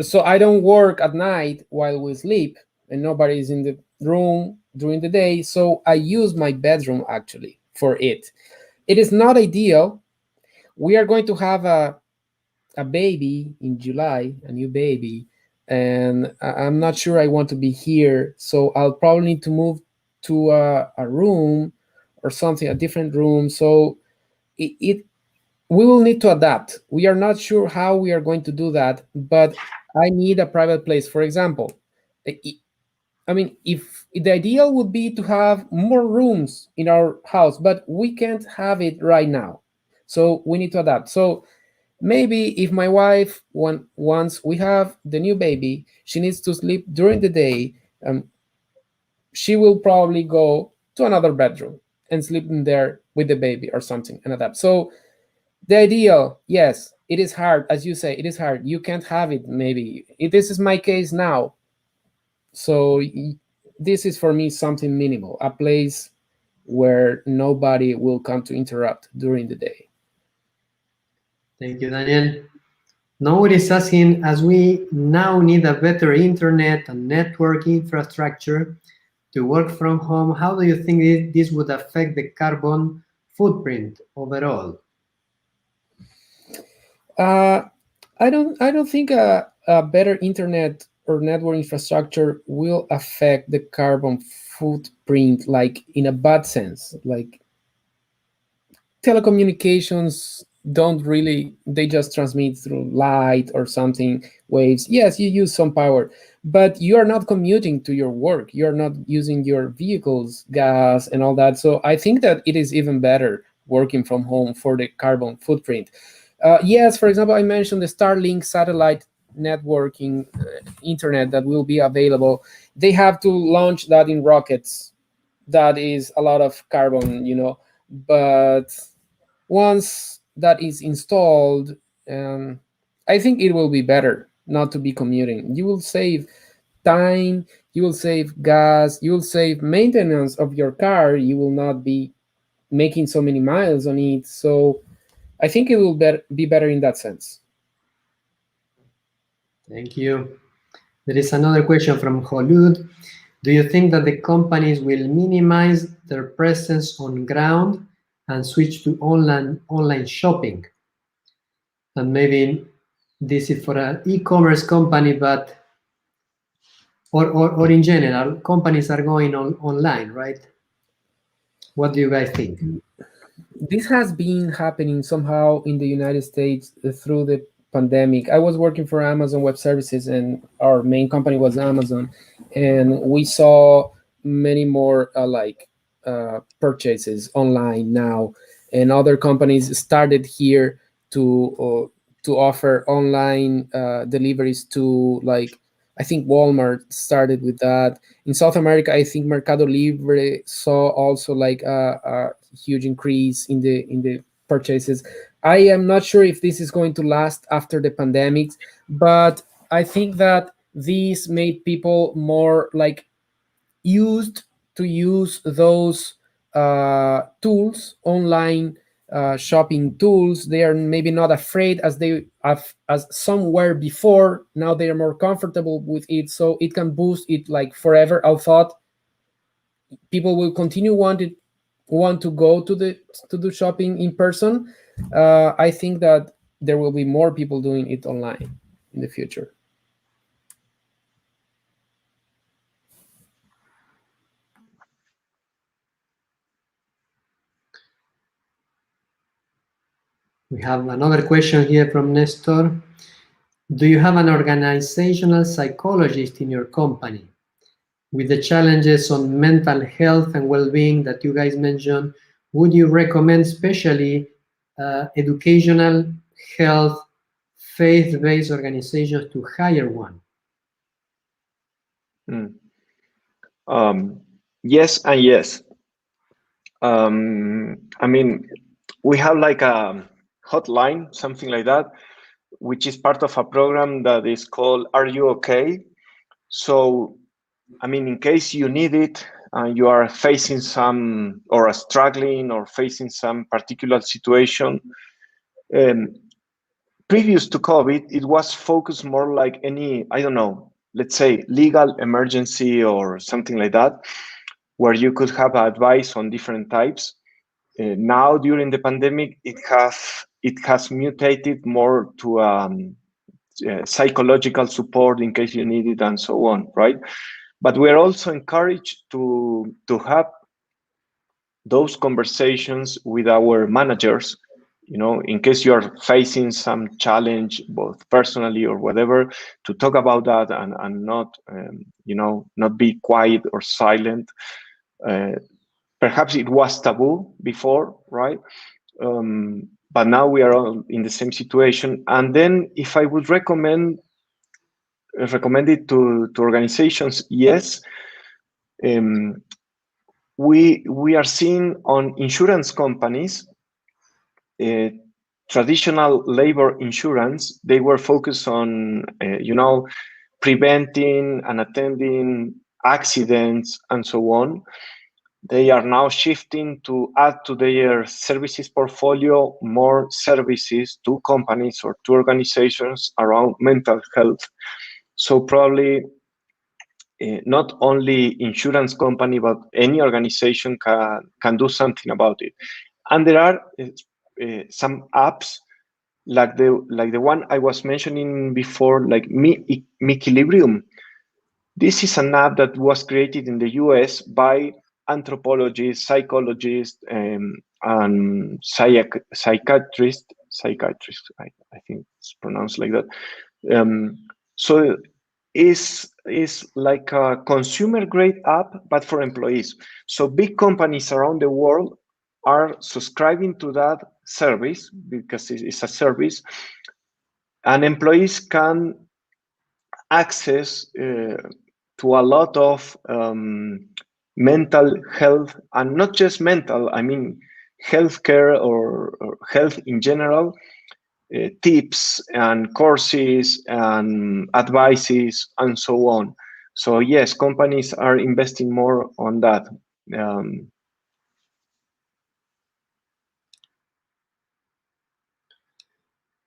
so I don't work at night while we sleep, and nobody is in the room during the day. So I use my bedroom actually for it. It is not ideal. We are going to have a baby in July, a new baby, and I'm not sure I want to be here. So I'll probably need to move to a room or something, a different room. So it we will need to adapt. We are not sure how we are going to do that, but I need a private place. For example, I mean, if the ideal would be to have more rooms in our house, but we can't have it right now. So we need to adapt. So maybe if my wife, once we have the new baby, she needs to sleep during the day, she will probably go to another bedroom and sleep in there with the baby or something and adapt. So the ideal, yes, it is hard. As you say, it is hard. You can't have it, maybe. This is my case now. So this is for me something minimal, a place where nobody will come to interrupt during the day. Thank you, Daniel. Noor is asking, as we now need a better internet and network infrastructure to work from home, how do you think this would affect the carbon footprint overall? I don't think a better internet or network infrastructure will affect the carbon footprint, like in a bad sense. Like telecommunications don't really, they just transmit through light or something, waves. Yes, you use some power, but you are not commuting to your work. You're not using your vehicles gas and all that. So I think that it is even better working from home for the carbon footprint. Yes, for example, I mentioned the Starlink satellite networking internet that will be available. They have to launch that in rockets. That is a lot of carbon. But once that is installed, I think it will be better not to be commuting. You will save time, you will save gas, you will save maintenance of your car. You will not be making so many miles on it. So I think it will be better in that sense. Thank you. There is another question from Holud. Do you think that the companies will minimize their presence on ground and switch to online shopping? And maybe this is for an e-commerce company, but or in general, companies are going online, right? What do you guys think? This has been happening somehow in the United States through the pandemic. I was working for Amazon Web Services, and our main company was Amazon, and we saw many more purchases online now, and other companies started here to offer online deliveries to, like, I think Walmart started with that. In South America, I think Mercado Libre saw also like a huge increase in the purchases. I am not sure if this is going to last after the pandemic, but I think that this made people more like used to use those tools, online shopping tools. They are maybe not afraid as they have as some were before. Now they are more comfortable with it, so it can boost it like forever. I thought people will continue want to go to do shopping in person. I think that there will be more people doing it online in the future. We have another question here from Nestor. Do you have an organizational psychologist in your company? With the challenges on mental health and well-being that you guys mentioned, would you recommend especially educational, health, faith-based organizations to hire one? Yes and yes. I mean, we have like a hotline, something like that, which is part of a program that is called Are You Okay? So, I mean, in case you need it and you are facing some or are struggling or facing some particular situation, previous to COVID, it was focused more like any, I don't know, let's say legal emergency or something like that, where you could have advice on different types. Now during the pandemic, it has mutated more to psychological support in case you need it and so on, right? But we're also encouraged to have those conversations with our managers, you know, in case you're facing some challenge, both personally or whatever, to talk about that and not, you know, not be quiet or silent. Perhaps it was taboo before, right? But now we are all in the same situation. And then if I would recommend it to organizations, yes. We are seeing on insurance companies, traditional labor insurance, they were focused on, you know, preventing and attending accidents and so on. They are now shifting to add to their services portfolio more services to companies or to organizations around mental health. So probably not only insurance company, but any organization can do something about it. And there are some apps like the one I was mentioning before, like Mequilibrium. This is an app that was created in the US by anthropologists, psychologists, and psychiatrists. I think it's pronounced like that. So is like a consumer grade app, but for employees. So big companies around the world are subscribing to that service because it's a service, and employees can access to a lot of mental health, and not just mental, I mean healthcare or health in general, tips and courses and advices and so on. So yes, companies are investing more on that.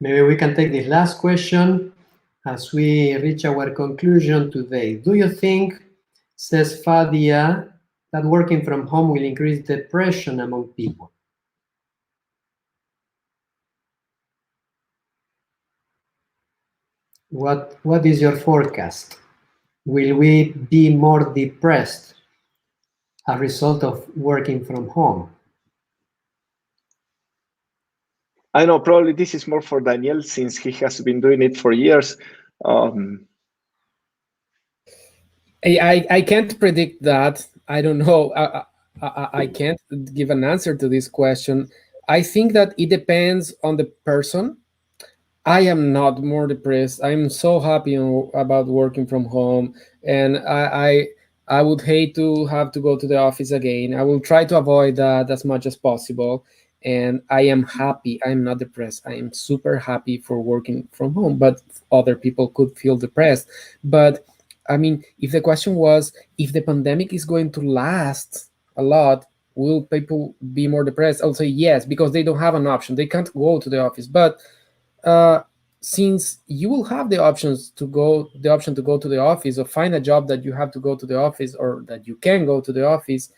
Maybe we can take this last question as we reach our conclusion today. Do you think, says Fadia, that working from home will increase depression among people? What is your forecast? Will we be more depressed as a result of working from home? I know probably this is more for Daniel since he has been doing it for years. I can't predict that. I don't know. I can't give an answer to this question. I think that it depends on the person. I am not more depressed. I'm so happy about working from home, and I would hate to have to go to the office again. I will try to avoid that as much as possible. And I am happy. I'm not depressed. I am super happy for working from home. But other people could feel depressed. But I mean, if the question was if the pandemic is going to last a lot, will people be more depressed? I'll say yes, because they don't have an option. They can't go to the office. But since you will have the option to go to the office or find a job that you have to go to the office or that you can go to the office,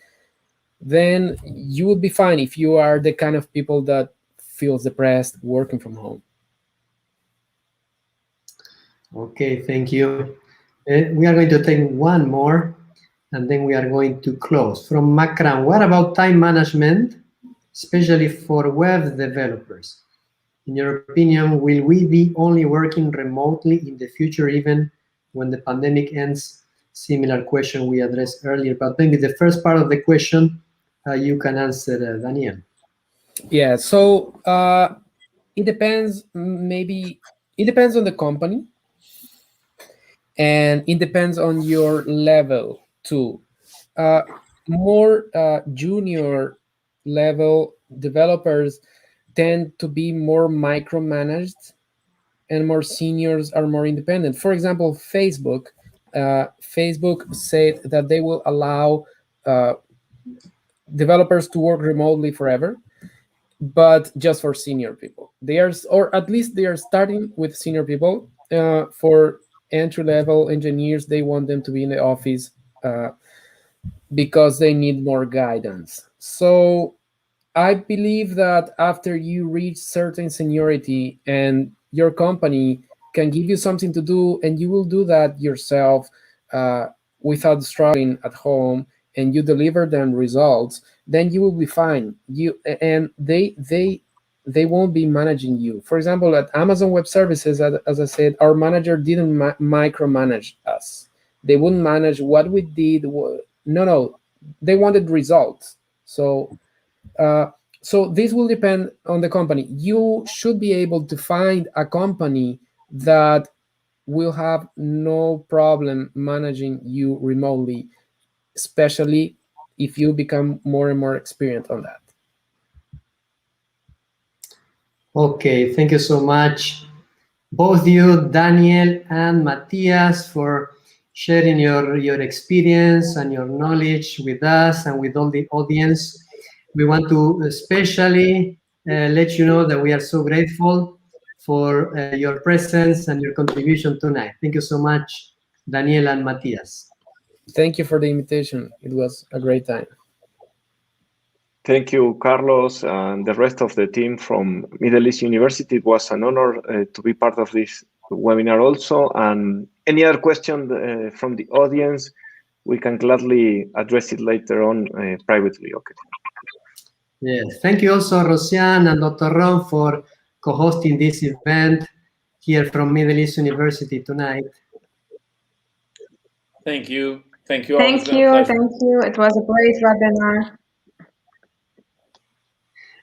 then you will be fine if you are the kind of people that feels depressed working from home. Okay, thank you. We are going to take one more and then we are going to close. From Macron, what about time management, especially for web developers? In your opinion, will we be only working remotely in the future, even when the pandemic ends? Similar question we addressed earlier, but maybe the first part of the question you can answer, Daniel. Yeah, so it depends. Maybe it depends on the company, and it depends on your level too. Uh, More junior level developers tend to be more micromanaged, and more seniors are more independent. For example, Facebook said that they will allow uh, developers to work remotely forever, but just for senior people. They are, or at least they are starting with senior people. For entry level engineers, they want them to be in the office because they need more guidance. So I believe that after you reach certain seniority and your company can give you something to do, and you will do that yourself without struggling at home, and you deliver them results, then you will be fine. You and they won't be managing you. For example, at Amazon Web Services, as I said, our manager didn't micromanage us. They wouldn't manage what we did. No, they wanted results. Uh, so this will depend on the company. You should be able to find a company that will have no problem managing you remotely, especially if you become more and more experienced on that. Okay, thank you so much, both you, Daniel and Matias, for sharing your experience and your knowledge with us and with all the audience. We want to especially let you know that we are so grateful for your presence and your contribution tonight. Thank you so much, Daniel and Matias. Thank you for the invitation. It was a great time. Thank you, Carlos, and the rest of the team from Middle East University. It was an honor to be part of this webinar also. And any other question from the audience, we can gladly address it later on privately. Okay. Yes, thank you also, Rosian and Dr. Ron, for co-hosting this event here from Middle East University tonight. Thank you. Thank you all. It's Thank been a you. pleasure. Thank you. It was a great webinar.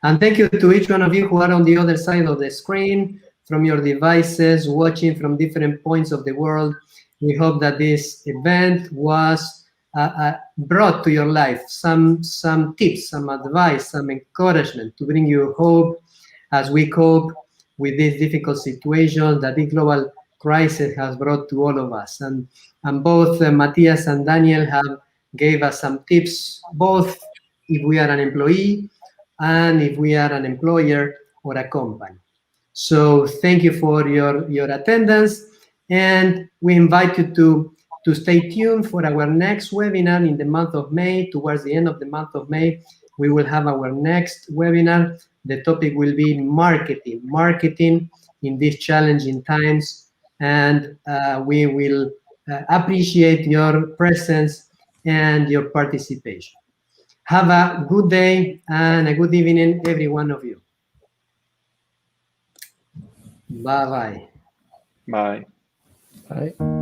And thank you to each one of you who are on the other side of the screen, from your devices, watching from different points of the world. We hope that this event was brought to your life some tips, some advice, some encouragement to bring you hope as we cope with this difficult situation that the global crisis has brought to all of us. And both Matias and Daniel have gave us some tips, both if we are an employee and if we are an employer or a company. So thank you for your attendance, and we invite you to stay tuned for our next webinar in the month of May. Towards the end of the month of May, we will have our next webinar. The topic will be marketing in these challenging times, and we will appreciate your presence and your participation. Have a good day and a good evening, every one of you. Bye-bye. Bye. Bye.